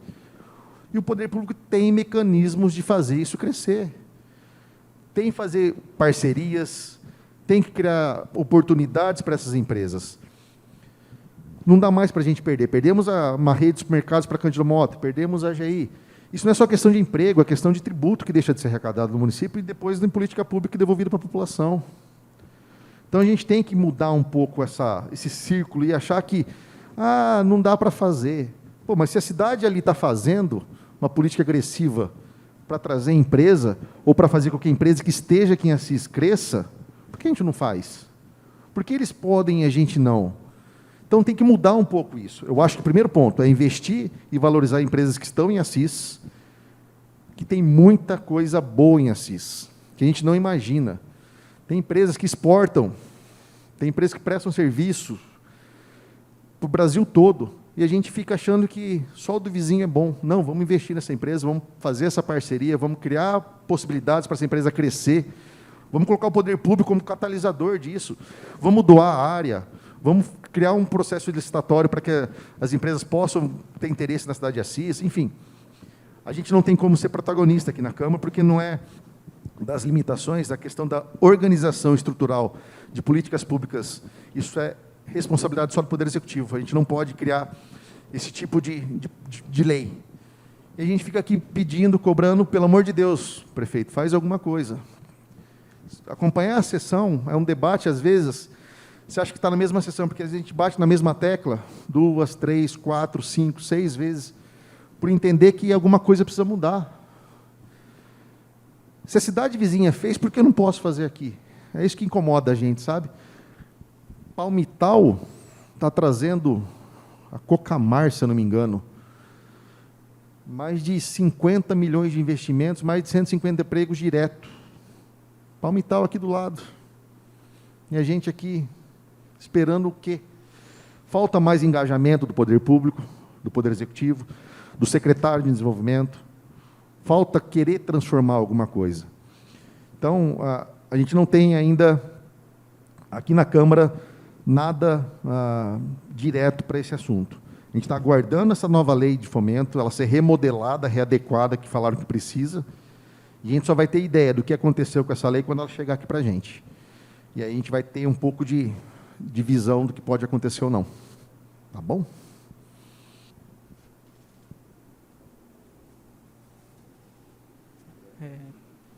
E o poder público tem mecanismos de fazer isso crescer. Tem que fazer parcerias, tem que criar oportunidades para essas empresas. Não dá mais para a gente perder. Perdemos uma rede de supermercados para Cândido Mota, perdemos a AGI. Isso não é só questão de emprego, é questão de tributo que deixa de ser arrecadado no município e depois em política pública devolvido para a população. Então, a gente tem que mudar um pouco esse círculo e achar que não dá para fazer. Pô, mas se a cidade ali está fazendo uma política agressiva para trazer empresa, ou para fazer com que a empresa que esteja aqui em Assis cresça, por que a gente não faz? Por que eles podem e a gente não? Então, tem que mudar um pouco isso. Eu acho que o primeiro ponto é investir e valorizar empresas que estão em Assis, que tem muita coisa boa em Assis, que a gente não imagina. Tem empresas que exportam, tem empresas que prestam serviço para o Brasil todo, e a gente fica achando que só o do vizinho é bom. Não, vamos investir nessa empresa, vamos fazer essa parceria, vamos criar possibilidades para essa empresa crescer, vamos colocar o poder público como catalisador disso, vamos doar a área, vamos criar um processo licitatório para que as empresas possam ter interesse na cidade de Assis, enfim. A gente não tem como ser protagonista aqui na Câmara, porque não é das limitações, da questão da organização estrutural de políticas públicas. Isso é responsabilidade só do Poder Executivo. A gente não pode criar esse tipo de lei. E a gente fica aqui pedindo, cobrando, pelo amor de Deus, prefeito, faz alguma coisa. Acompanhar a sessão é um debate, às vezes, você acha que está na mesma sessão, porque a gente bate na mesma tecla 2, 3, 4, 5, 6 vezes, por entender que alguma coisa precisa mudar. Se a cidade vizinha fez, por que eu não posso fazer aqui? É isso que incomoda a gente, sabe? Palmital está trazendo a Cocamar, se eu não me engano, mais de 50 milhões de investimentos, mais de 150 empregos direto. Palmital aqui do lado. E a gente aqui esperando o quê? Falta mais engajamento do poder público, do poder executivo, do secretário de desenvolvimento. Falta querer transformar alguma coisa. Então, a gente não tem ainda, aqui na Câmara, nada direto para esse assunto. A gente está aguardando essa nova lei de fomento, ela ser remodelada, readequada, que falaram que precisa, e a gente só vai ter ideia do que aconteceu com essa lei quando ela chegar aqui para a gente. E aí a gente vai ter um pouco de visão do que pode acontecer ou não. Tá bom?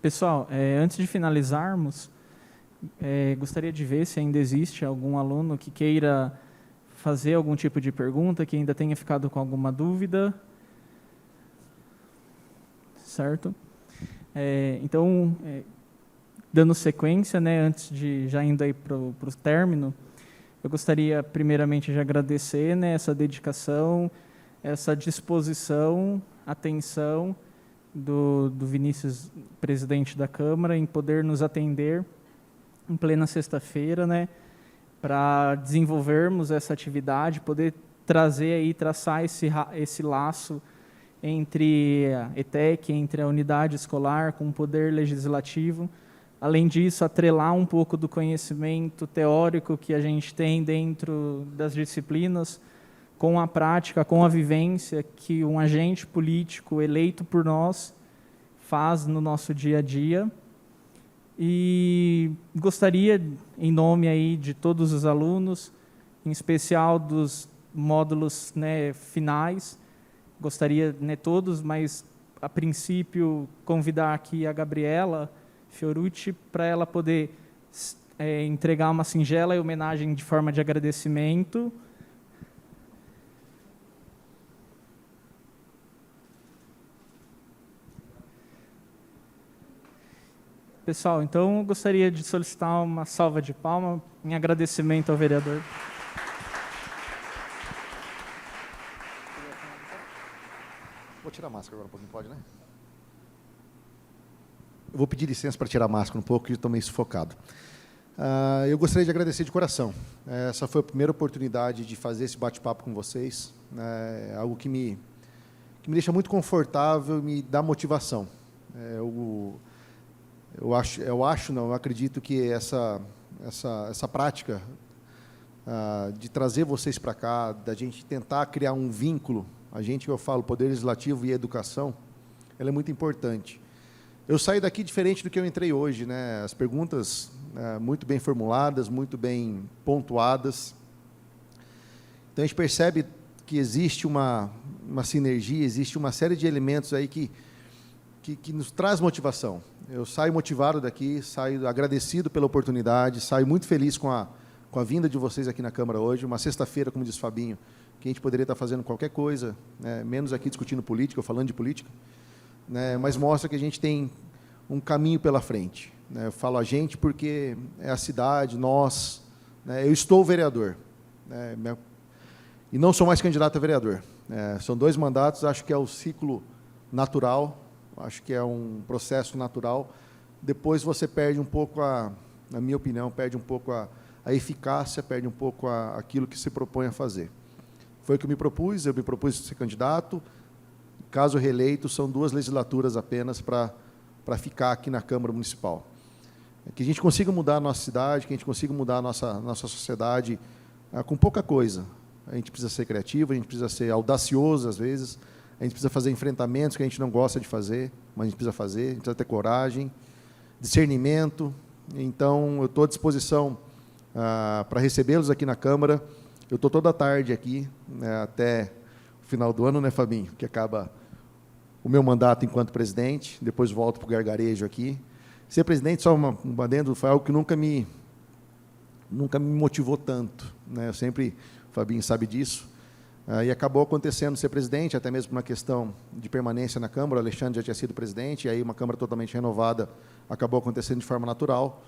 Pessoal, antes de finalizarmos, gostaria de ver se ainda existe algum aluno que queira fazer algum tipo de pergunta, que ainda tenha ficado com alguma dúvida. Certo? Então, dando sequência, né, antes de já indo aí para o término, eu gostaria primeiramente de agradecer, né, essa dedicação, essa disposição, atenção do Vinícius, presidente da Câmara, em poder nos atender em plena sexta-feira, né, para desenvolvermos essa atividade, poder trazer aí, traçar esse laço entre a ETEC, entre a unidade escolar com o poder legislativo. Além disso, atrelar um pouco do conhecimento teórico que a gente tem dentro das disciplinas com a prática, com a vivência que um agente político eleito por nós faz no nosso dia a dia. E gostaria, em nome aí de todos os alunos, em especial dos módulos, né, finais, gostaria, né, todos, mas a princípio convidar aqui a Gabriela Fiorucci para ela poder entregar uma singela homenagem de forma de agradecimento. Pessoal, então eu gostaria de solicitar uma salva de palmas em agradecimento ao vereador. Vou tirar a máscara agora um pouquinho, pode, né? Eu vou pedir licença para tirar a máscara um pouco, que estou meio sufocado. Eu gostaria de agradecer de coração. Essa foi a primeira oportunidade de fazer esse bate-papo com vocês. É algo que me deixa muito confortável e me dá motivação. Eu acredito que essa prática de trazer vocês para cá, da gente tentar criar um vínculo, que eu falo, Poder Legislativo e Educação, ela é muito importante. Eu saio daqui diferente do que eu entrei hoje, né? As perguntas muito bem formuladas, muito bem pontuadas. Então, a gente percebe que existe uma sinergia, existe uma série de elementos aí que nos traz motivação. Eu saio motivado daqui, saio agradecido pela oportunidade, saio muito feliz com a vinda de vocês aqui na Câmara hoje, uma sexta-feira, como diz Fabinho, que a gente poderia estar fazendo qualquer coisa, né, menos aqui discutindo política, ou falando de política, né, mas mostra que a gente tem um caminho pela frente. Né, eu falo a gente porque é a cidade, nós, né, eu estou vereador, né, e não sou mais candidato a vereador. São 2 mandatos, acho que é o ciclo natural, acho que é um processo natural. Depois você perde um pouco, na minha opinião, perde um pouco a eficácia, perde um pouco aquilo que se propõe a fazer. Foi o que eu me propus ser candidato. Caso reeleito, são 2 legislaturas apenas para ficar aqui na Câmara Municipal. Que a gente consiga mudar a nossa cidade, que a gente consiga mudar a nossa sociedade com pouca coisa. A gente precisa ser criativo, a gente precisa ser audacioso, às vezes, a gente precisa fazer enfrentamentos que a gente não gosta de fazer, mas a gente precisa fazer, a gente precisa ter coragem, discernimento. Então, eu estou à disposição para recebê-los aqui na Câmara. Eu estou toda a tarde aqui, né, até o final do ano, né, Fabinho, que acaba o meu mandato enquanto presidente, depois volto para o gargarejo aqui. Ser presidente, só um adendo, foi algo que nunca me motivou tanto. Né? Eu sempre, o Fabinho sabe disso, e acabou acontecendo ser presidente, até mesmo por uma questão de permanência na Câmara. O Alexandre já tinha sido presidente, e aí uma Câmara totalmente renovada acabou acontecendo de forma natural.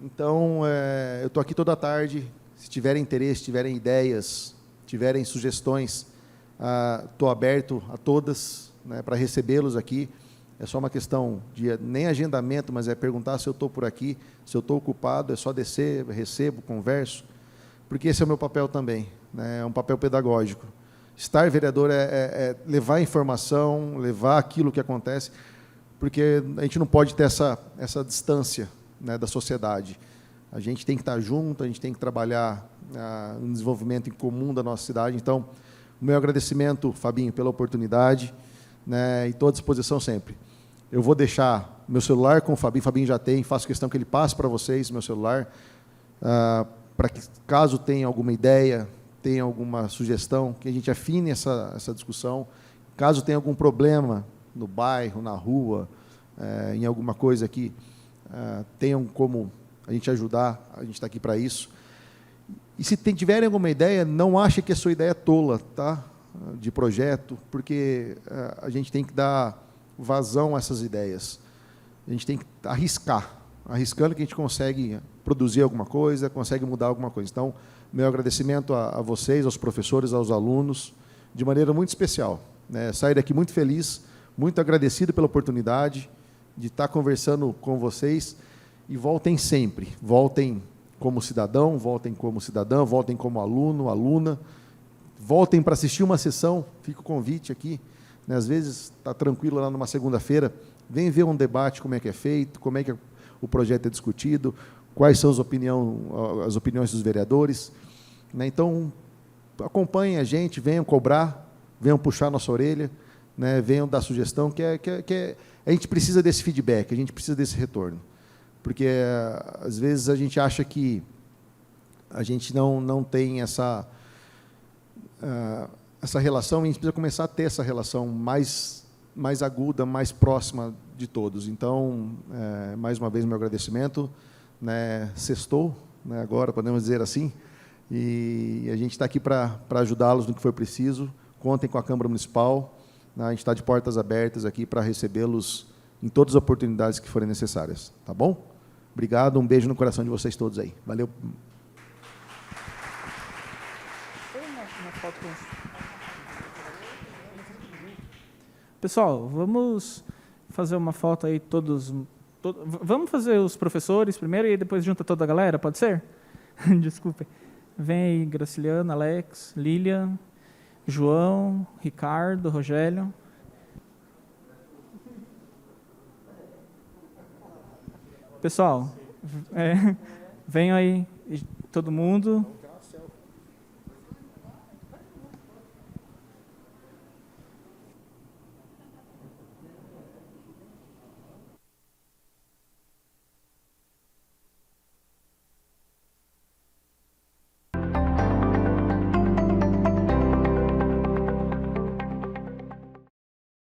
Então, eu estou aqui toda a tarde. Se tiverem interesse, tiverem ideias, tiverem sugestões, estou aberto a todas, né, para recebê-los aqui. É só uma questão de nem agendamento, mas é perguntar se eu estou por aqui, se eu estou ocupado, é só descer, recebo, converso, porque esse é o meu papel também, né, é um papel pedagógico. Estar vereador é levar informação, levar aquilo que acontece, porque a gente não pode ter essa distância, né, da sociedade. A gente tem que estar junto, a gente tem que trabalhar no desenvolvimento em comum da nossa cidade. Então, o meu agradecimento, Fabinho, pela oportunidade, né, e estou à disposição sempre. Eu vou deixar meu celular com o Fabinho já tem, faço questão que ele passe para vocês meu celular, para que, caso tenha alguma ideia, tenha alguma sugestão, que a gente afine essa discussão. Caso tenha algum problema no bairro, na rua, em alguma coisa aqui, tenham como a gente ajudar, a gente está aqui para isso. E se tiverem alguma ideia, não ache que a sua ideia é tola, tá? De projeto, porque a gente tem que dar vazão a essas ideias. A gente tem que arriscando que a gente consegue produzir alguma coisa, consegue mudar alguma coisa. Então, meu agradecimento a vocês, aos professores, aos alunos, de maneira muito especial. Né? Sair daqui muito feliz, muito agradecido pela oportunidade de estar conversando com vocês. E voltem sempre, voltem como cidadão, voltem como cidadã, voltem como aluno, aluna, voltem para assistir uma sessão, fica o convite aqui, né? Às vezes está tranquilo lá numa segunda-feira, vem ver um debate, como é que é feito, como é que o projeto é discutido, quais são as opiniões dos vereadores. Né? Então, acompanhem a gente, venham cobrar, venham puxar nossa orelha, né, venham dar sugestão, a gente precisa desse feedback, a gente precisa desse retorno. Porque, às vezes, a gente acha que a gente não tem essa relação, e a gente precisa começar a ter essa relação mais aguda, mais próxima de todos. Então, mais uma vez, meu agradecimento. Né, sextou, né, agora, podemos dizer assim, e a gente está aqui para ajudá-los no que for preciso. Contem com a Câmara Municipal, né, a gente está de portas abertas aqui para recebê-los em todas as oportunidades que forem necessárias. Tá bom? Obrigado, um beijo no coração de vocês todos aí. Valeu. Pessoal, vamos fazer uma foto aí todos. Vamos fazer os professores primeiro e depois junta toda a galera, pode ser? Desculpe. Vem aí, Graciliano, Alex, Lilian, João, Ricardo, Rogério. Pessoal, venham aí todo mundo.